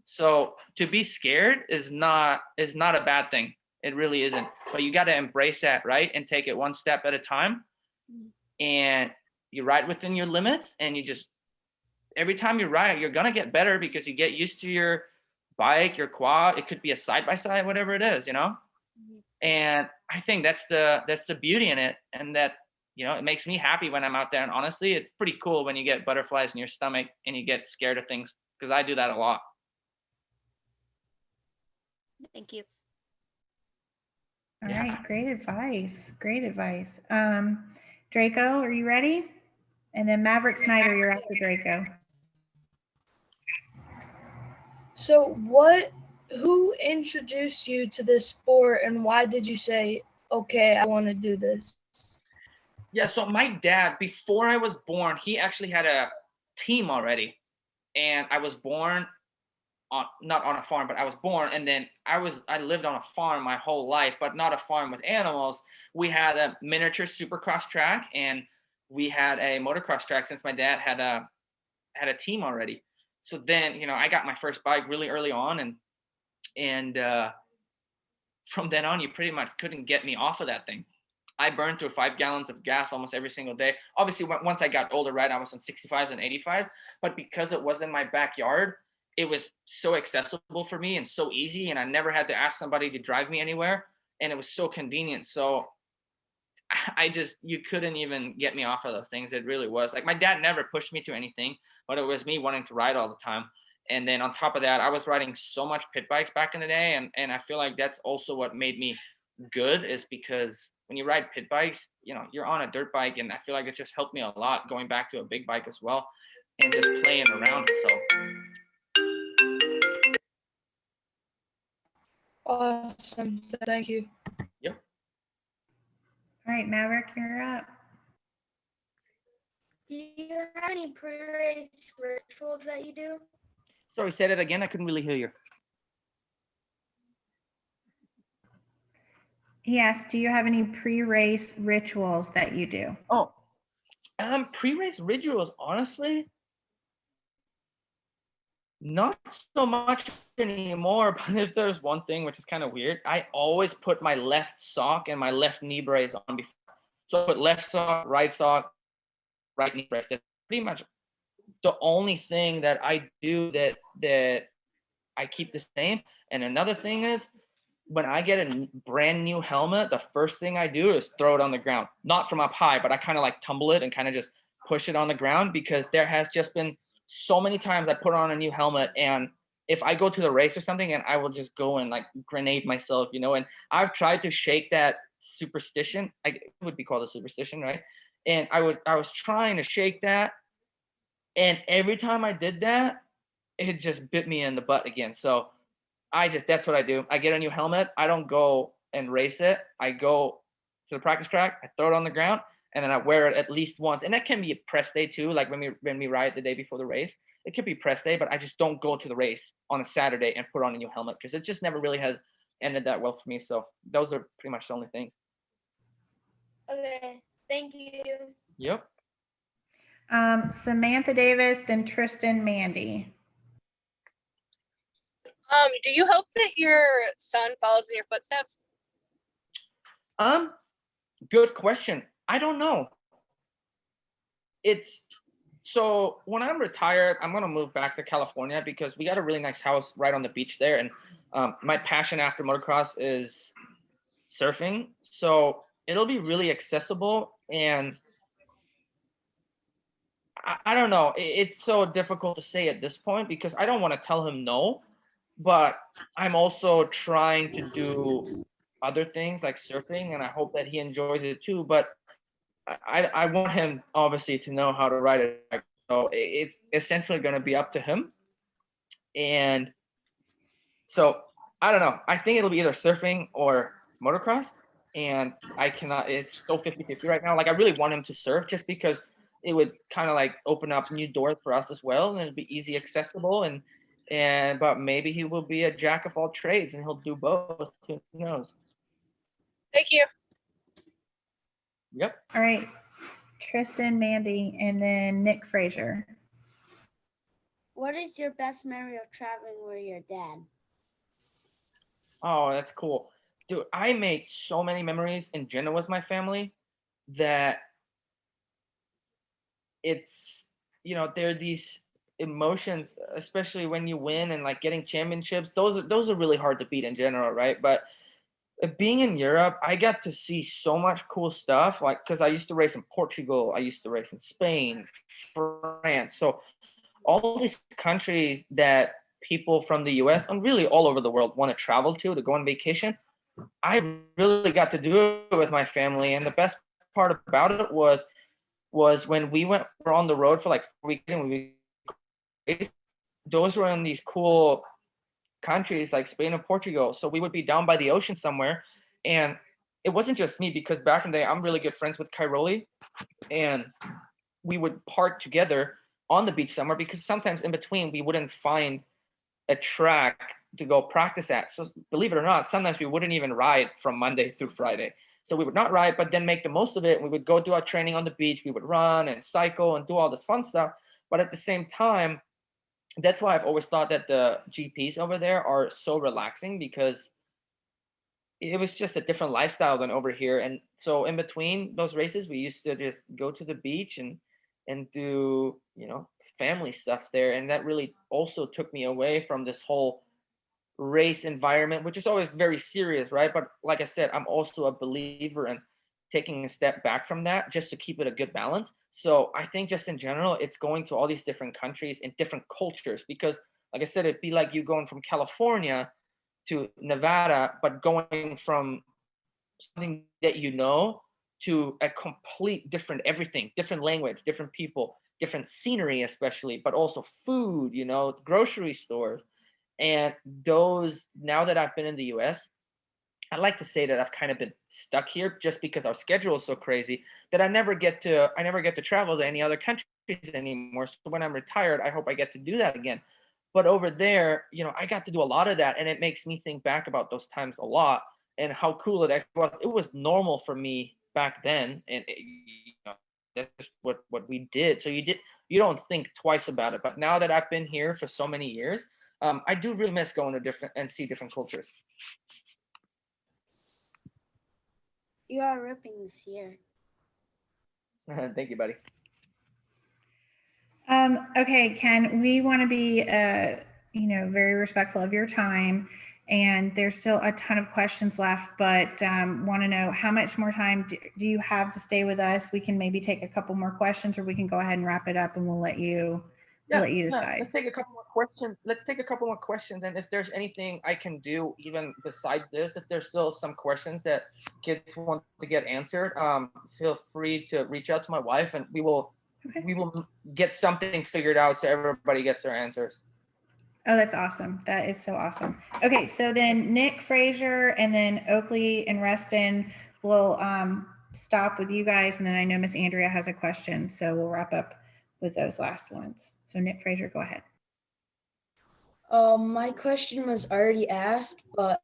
So to be scared is not a bad thing. It really isn't. But you got to embrace that, right? And take it one step at a time. And you ride within your limits, and you just, every time you ride, you're gonna get better because you get used to your bike, your quad. It could be a side by side, whatever it is, you know. And I think that's the beauty in it, and that, you know, it makes me happy when I'm out there. And honestly, it's pretty cool when you get butterflies in your stomach and you get scared of things, because I do that a lot. Thank you. All right, great advice. Great advice. Draco, are you ready? And then Maverick Snyder, you're after Draco. So who introduced you to this sport and why did you say, okay, I want to do this? Yeah, so my dad, before I was born, he actually had a team already. And I was born not on a farm, but I was born, and then I lived on a farm my whole life, but not a farm with animals. We had a miniature supercross track, and we had a motocross track since my dad had a team already. So then, you know, I got my first bike really early on, and from then on, you pretty much couldn't get me off of that thing. I burned through 5 gallons of gas almost every single day. Obviously, once I got older, right, I was on 65s and 85s, but because it was in my backyard, it was so accessible for me and so easy, and I never had to ask somebody to drive me anywhere, and it was so convenient. So you couldn't even get me off of those things. It really was. Like, my dad never pushed me to anything, but it was me wanting to ride all the time. And then on top of that, I was riding so much pit bikes back in the day, and I feel like that's also what made me good, is because when you ride pit bikes, you know, you're on a dirt bike, and I feel like it just helped me a lot going back to a big bike as well and just playing around. So Awesome. Thank you. Yep. All right, Maverick, you're up. Do you have any pre-race rituals that you do? Sorry, say that again. I couldn't really hear you. He asked, do you have any pre-race rituals that you do? Oh, pre-race rituals, honestly, not so much anymore. But if there's one thing which is kind of weird, I always put my left sock and my left knee brace on before. So I put left sock, right knee brace. That's pretty much the only thing that I do that I keep the same. And another thing is, when I get a brand new helmet, the first thing I do is throw it on the ground. Not from up high, but I kind of like tumble it and kind of just push it on the ground, because there has just been so many times I put on a new helmet, and if I go to the race or something, and I will just go and like grenade myself, and I've tried to shake that superstition. It would be called a superstition, right? And I was trying to shake that, and every time I did that, it just bit me in the butt again. So that's what I do. I get a new helmet. I don't go and race it. I go to the practice track, I throw it on the ground, and then I wear it at least once. And that can be a press day too, like when we ride the day before the race. It could be press day, but I just don't go to the race on a Saturday and put on a new helmet, because it just never really has ended that well for me. So those are pretty much the only things. Okay, thank you. Yep. Samantha Davis, then Tristan Mandy. Do you hope that your son follows in your footsteps? Good question. I don't know. So when I'm retired, I'm gonna move back to California, because we got a really nice house right on the beach there, and my passion after motocross is surfing. So it'll be really accessible, and I don't know. It's so difficult to say at this point, because I don't want to tell him no, but I'm also trying to do other things like surfing, and I hope that he enjoys it too. But I want him obviously to know how to ride it. So it's essentially going to be up to him. And so I don't know. I think it'll be either surfing or motocross. And it's so 50-50 right now. Like, I really want him to surf, just because it would kind of like open up new doors for us as well. And it'd be easy accessible. But maybe he will be a jack of all trades and he'll do both. Who knows? Thank you. Yep. All right, Tristan Mandy, and then Nick Frazier. What is your best memory of traveling with your dad? Oh, that's cool. Dude, I made so many memories in general with my family that it's, there are these emotions, especially when you win and like getting championships. Those are really hard to beat in general, right? But being in Europe, I got to see so much cool stuff. Like, because I used to race in Portugal, I used to race in Spain, France. So all these countries that people from the US and really all over the world want to travel to go on vacation, I really got to do it with my family. And the best part about it was when we're on the road for like 4 weeks, and those were in these cool countries like Spain and Portugal. So we would be down by the ocean somewhere, and it wasn't just me, because back in the day, I'm really good friends with Kairoli, and we would park together on the beach somewhere, because sometimes in between we wouldn't find a track to go practice at. So believe it or not, sometimes we wouldn't even ride from Monday through Friday. So we would not ride, but then make the most of it. We would go do our training on the beach. We would run and cycle and do all this fun stuff. But at the same time, that's why I've always thought that the GPs over there are so relaxing, because it was just a different lifestyle than over here. And so in between those races, we used to just go to the beach and do, family stuff there. And that really also took me away from this whole race environment, which is always very serious, right? But like I said, I'm also a believer in taking a step back from that, just to keep it a good balance. So I think just in general, it's going to all these different countries and different cultures, because like I said, it'd be like you going from California to Nevada, but going from something that to a complete different everything, different language, different people, different scenery, especially, but also food, grocery stores. And those, now that I've been in the US, I like to say that I've kind of been stuck here just because our schedule is so crazy that I never get to travel to any other countries anymore. So when I'm retired, I hope I get to do that again. But over there, I got to do a lot of that, and it makes me think back about those times a lot and how cool it actually was. It was normal for me back then, and that's just what we did. So you don't think twice about it. But now that I've been here for so many years, I do really miss going to different and see different cultures. You are ripping this year. Thank you, buddy. Okay, Ken, we want to be, very respectful of your time. And there's still a ton of questions left, but want to know how much more time do you have to stay with us? We can maybe take a couple more questions, or we can go ahead and wrap it up, and we'll let you decide. Let's take a couple more questions. And if there's anything I can do, even besides this, if there's still some questions that kids want to get answered, feel free to reach out to my wife, and we will get something figured out so everybody gets their answers. Oh, that's awesome. That is so awesome. Okay, so then Nick, Frazier, and then Oakley and Reston will stop with you guys, and then I know Miss Andrea has a question, so we'll wrap up with those last ones. So Nick, Frazier, go ahead. My question was already asked, but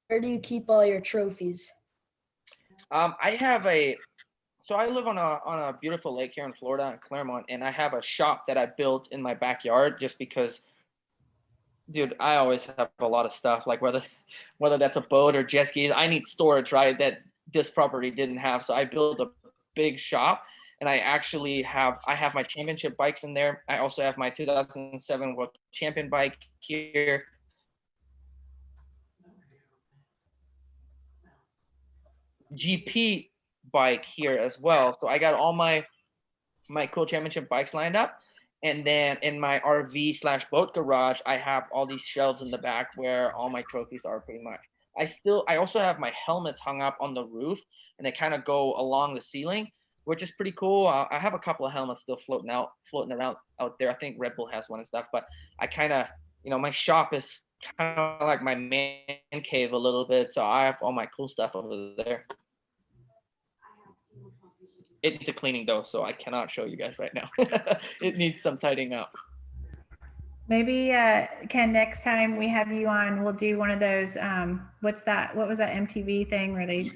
where do you keep all your trophies? So I live on a beautiful lake here in Florida, in Claremont, and I have a shop that I built in my backyard just because, dude, I always have a lot of stuff, like whether that's a boat or jet skis. I need storage, right? That this property didn't have. So I built a big shop, and I have my championship bikes in there. I also have my 2007 World Champion bike here. GP bike here as well. So I got all my cool championship bikes lined up. And then in my RV/boat garage, I have all these shelves in the back where all my trophies are pretty much. I also have my helmets hung up on the roof, and they kind of go along the ceiling, which is pretty cool. I have a couple of helmets still floating around out there. I think Red Bull has one and stuff, but I kind of, my shop is kind of like my man cave a little bit. So I have all my cool stuff over there. It needs a cleaning though, so I cannot show you guys right now. It needs some tidying up. Maybe Ken, next time we have you on, we'll do one of those. What was that MTV thing where they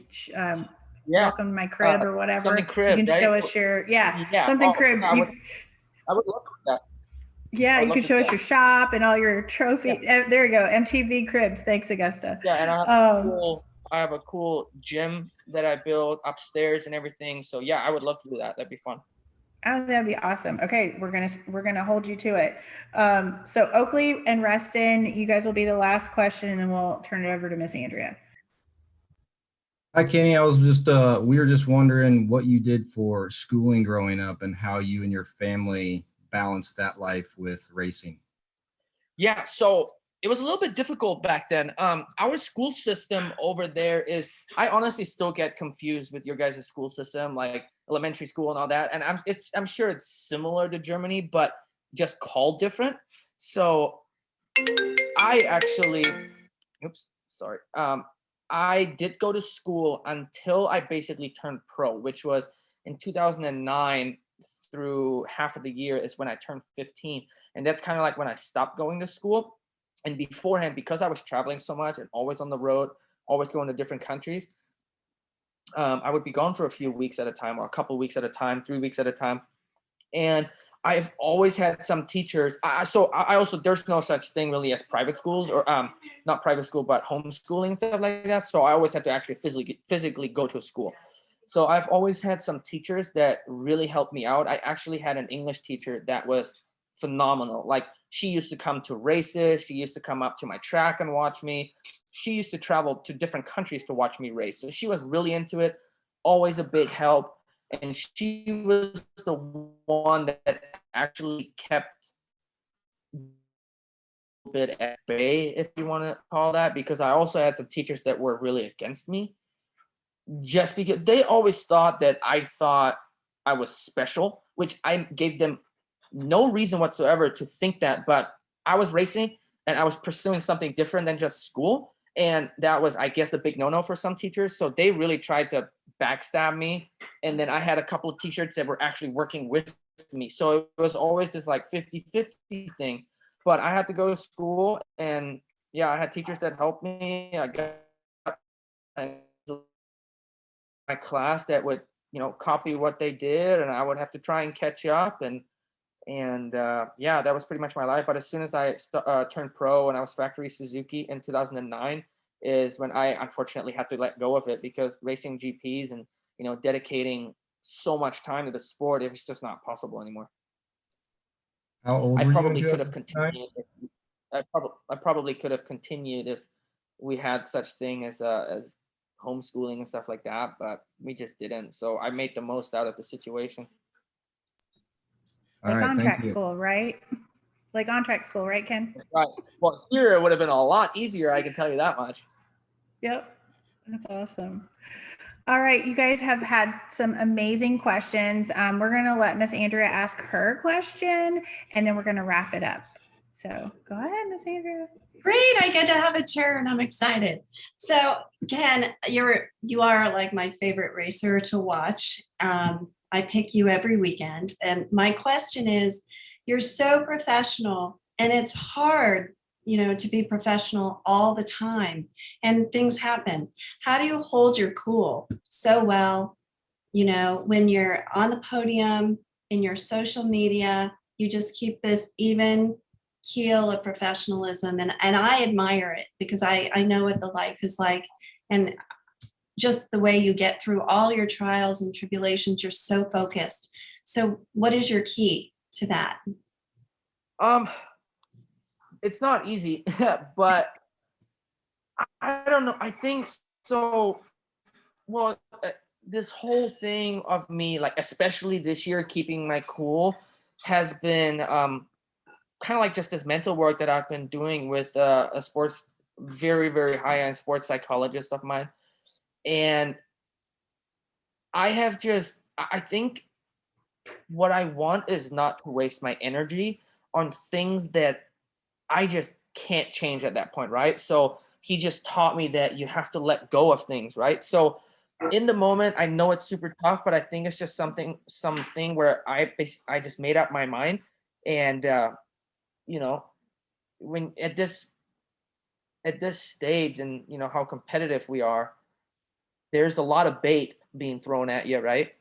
welcome to my crib or whatever? Something crib, you can right? show us your something crib. I would love that. Yeah, you can show us your shop and all your trophies. Yeah. There you go, MTV Cribs. Thanks, Augusta. Yeah, and I have a cool gym that I built upstairs and everything. So yeah, I would love to do that. That'd be fun. Oh, that'd be awesome. Okay, we're gonna hold you to it. So Oakley and Reston, you guys will be the last question, and then we'll turn it over to Miss Andrea. Hi, Kenny. I was just we were just wondering what you did for schooling growing up and how you and your family balanced that life with racing. Yeah, so it was a little bit difficult back then. Our school system over there is, I honestly still get confused with your guys' school system, like elementary school and all that. And I'm sure it's similar to Germany, but just called different. So I did go to school until I basically turned pro, which was in 2009 through half of the year is when I turned 15. And that's kind of like when I stopped going to school. And beforehand, because I was traveling so much and always on the road, always going to different countries, I would be gone for a few weeks at a time, or a couple weeks at a time, 3 weeks at a time. And I've always had some teachers. There's no such thing really as private schools, or not private school, but homeschooling, stuff like that. So I always had to actually physically go to school. So I've always had some teachers that really helped me out. I actually had an English teacher that was phenomenal. Like, she used to come to races. She used to come up to my track and watch me. She used to travel to different countries to watch me race. So she was really into it, always a big help. And she was the one that actually kept a bit at bay, if you want to call that, because I also had some teachers that were really against me, just because they always thought that I thought I was special, which I gave them no reason whatsoever to think that, but I was racing and I was pursuing something different than just school. And that was, I guess, a big no-no for some teachers. So they really tried to backstab me. And then I had a couple of teachers that were actually working with me. So it was always this like 50-50 thing. But I had to go to school, and yeah, I had teachers that helped me. I got my class that would, copy what they did, and I would have to try and catch up. And yeah, that was pretty much my life. But as soon as I turned pro and I was factory Suzuki in 2009 is when I unfortunately had to let go of it, because racing GPs and dedicating so much time to the sport, it was just not possible anymore. How old I were you in probably could have 2009? continued. I probably could have continued if we had such thing as homeschooling and stuff like that, but we just didn't. So I made the most out of the situation. All Like right, on thank track you. school, right? Like on track school, right, Ken? Right. Well, here it would have been a lot easier. I can tell you that much. Yep. That's awesome. All right, you guys have had some amazing questions. We're going to let Miss Andrea ask her question, and then we're going to wrap it up. So go ahead, Miss Andrea. Great, I get to have a turn. I'm excited. So Ken, you are like my favorite racer to watch. I pick you every weekend. And my question is, you're so professional, and it's hard, to be professional all the time, and things happen. How do you hold your cool so well, when you're on the podium, in your social media, you just keep this even keel of professionalism, and I admire it, because I know what the life is like, and just the way you get through all your trials and tribulations. You're so focused. So what is your key to that? It's not easy, but I don't know. I think so. Well, this whole thing of me, like especially this year, keeping my cool, has been kind of like just this mental work that I've been doing with a sports, very, very high-end sports psychologist of mine. And I think what I want is not to waste my energy on things that I just can't change at that point, right? So he just taught me that you have to let go of things, right? So in the moment, I know it's super tough, but I think it's just something where I just made up my mind. And when at this stage, and how competitive we are, there's a lot of bait being thrown at you, right?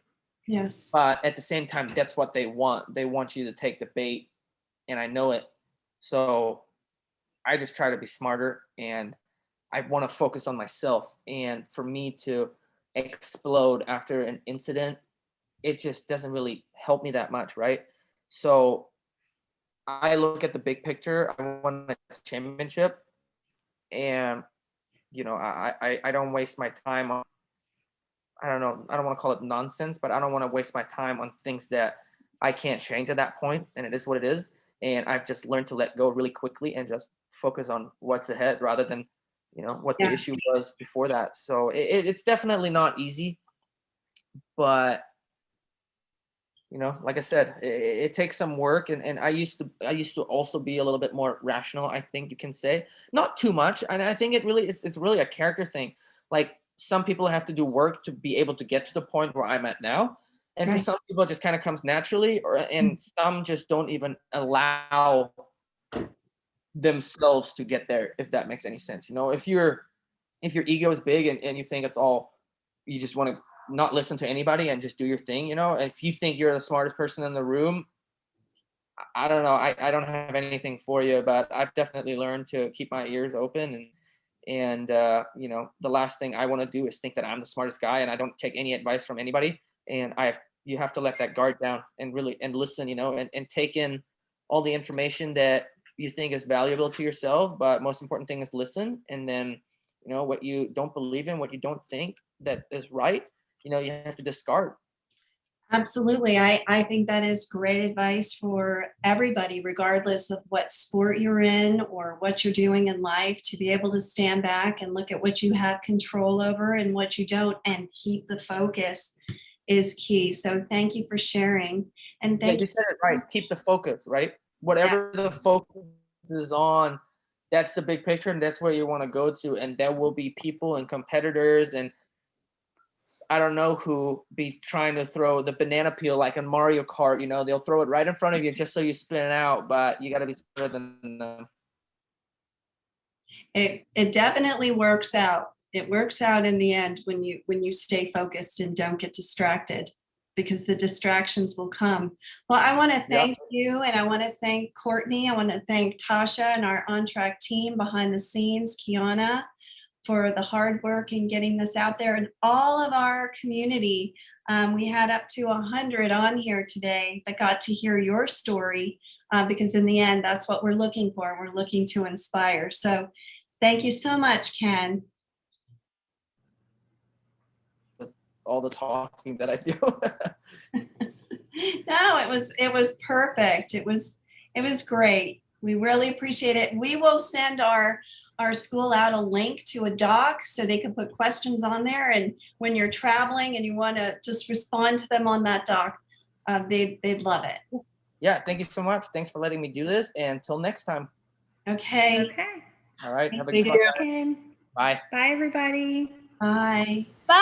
Yes. But at the same time, that's what they want. They want you to take the bait, and I know it. So I just try to be smarter, and I want to focus on myself. And for me to explode after an incident, it just doesn't really help me that much, right? So I look at the big picture. I want a championship, and I don't waste my time on, I don't know, I don't want to call it nonsense, but I don't want to waste my time on things that I can't change at that point, and it is what it is. And I've just learned to let go really quickly and just focus on what's ahead rather than what the issue was before that. So it's definitely not easy, but like I said, it takes some work, and I used to also be a little bit more rational, I think you can say, not too much. And I think it's really a character thing. Like some people have to do work to be able to get to the point where I'm at now. And for Right. some people, it just kind of comes naturally, and some just don't even allow themselves to get there, if that makes any sense. If your ego is big, and you think it's all, you just want to not listen to anybody and just do your thing, and if you think you're the smartest person in the room, I don't know, I don't have anything for you, but I've definitely learned to keep my ears open, and the last thing I want to do is think that I'm the smartest guy and I don't take any advice from anybody. And you have to let that guard down and really listen, and take in all the information that you think is valuable to yourself. But most important thing is listen. And then what you don't believe in, what you don't think that is right, you have to discard. Absolutely. I think that is great advice for everybody, regardless of what sport you're in or what you're doing in life, to be able to stand back and look at what you have control over and what you don't, and keep the focus. is key. So thank you for sharing. And Yeah, thank you you. said it right. Keep the focus, right? Whatever the focus is on, that's the big picture, and that's where you want to go to. And there will be people and competitors, and I don't know who be trying to throw the banana peel like in Mario Kart. You know, they'll throw it right in front of you just so you spin it out, but you got to be smarter than them. It definitely works out. It works out in the end when you stay focused and don't get distracted, because the distractions will come. Well, I want to thank you, and I want to thank Courtney. I want to thank Tasha and our On Track team behind the scenes, Kiana, for the hard work in getting this out there, and all of our community. We had up to 100 on here today that got to hear your story, because in the end, that's what we're looking for. We're looking to inspire. So thank you so much, Ken. All the talking that I do. No, it was perfect. It was great. We really appreciate it. We will send our school out a link to a doc so they can put questions on there. And when you're traveling and you want to just respond to them on that doc, they'd love it. Yeah, thank you so much. Thanks for letting me do this. And until next time. Okay. Okay. All right. Have a Thank good you. one. Bye. Bye, everybody. Bye. Bye.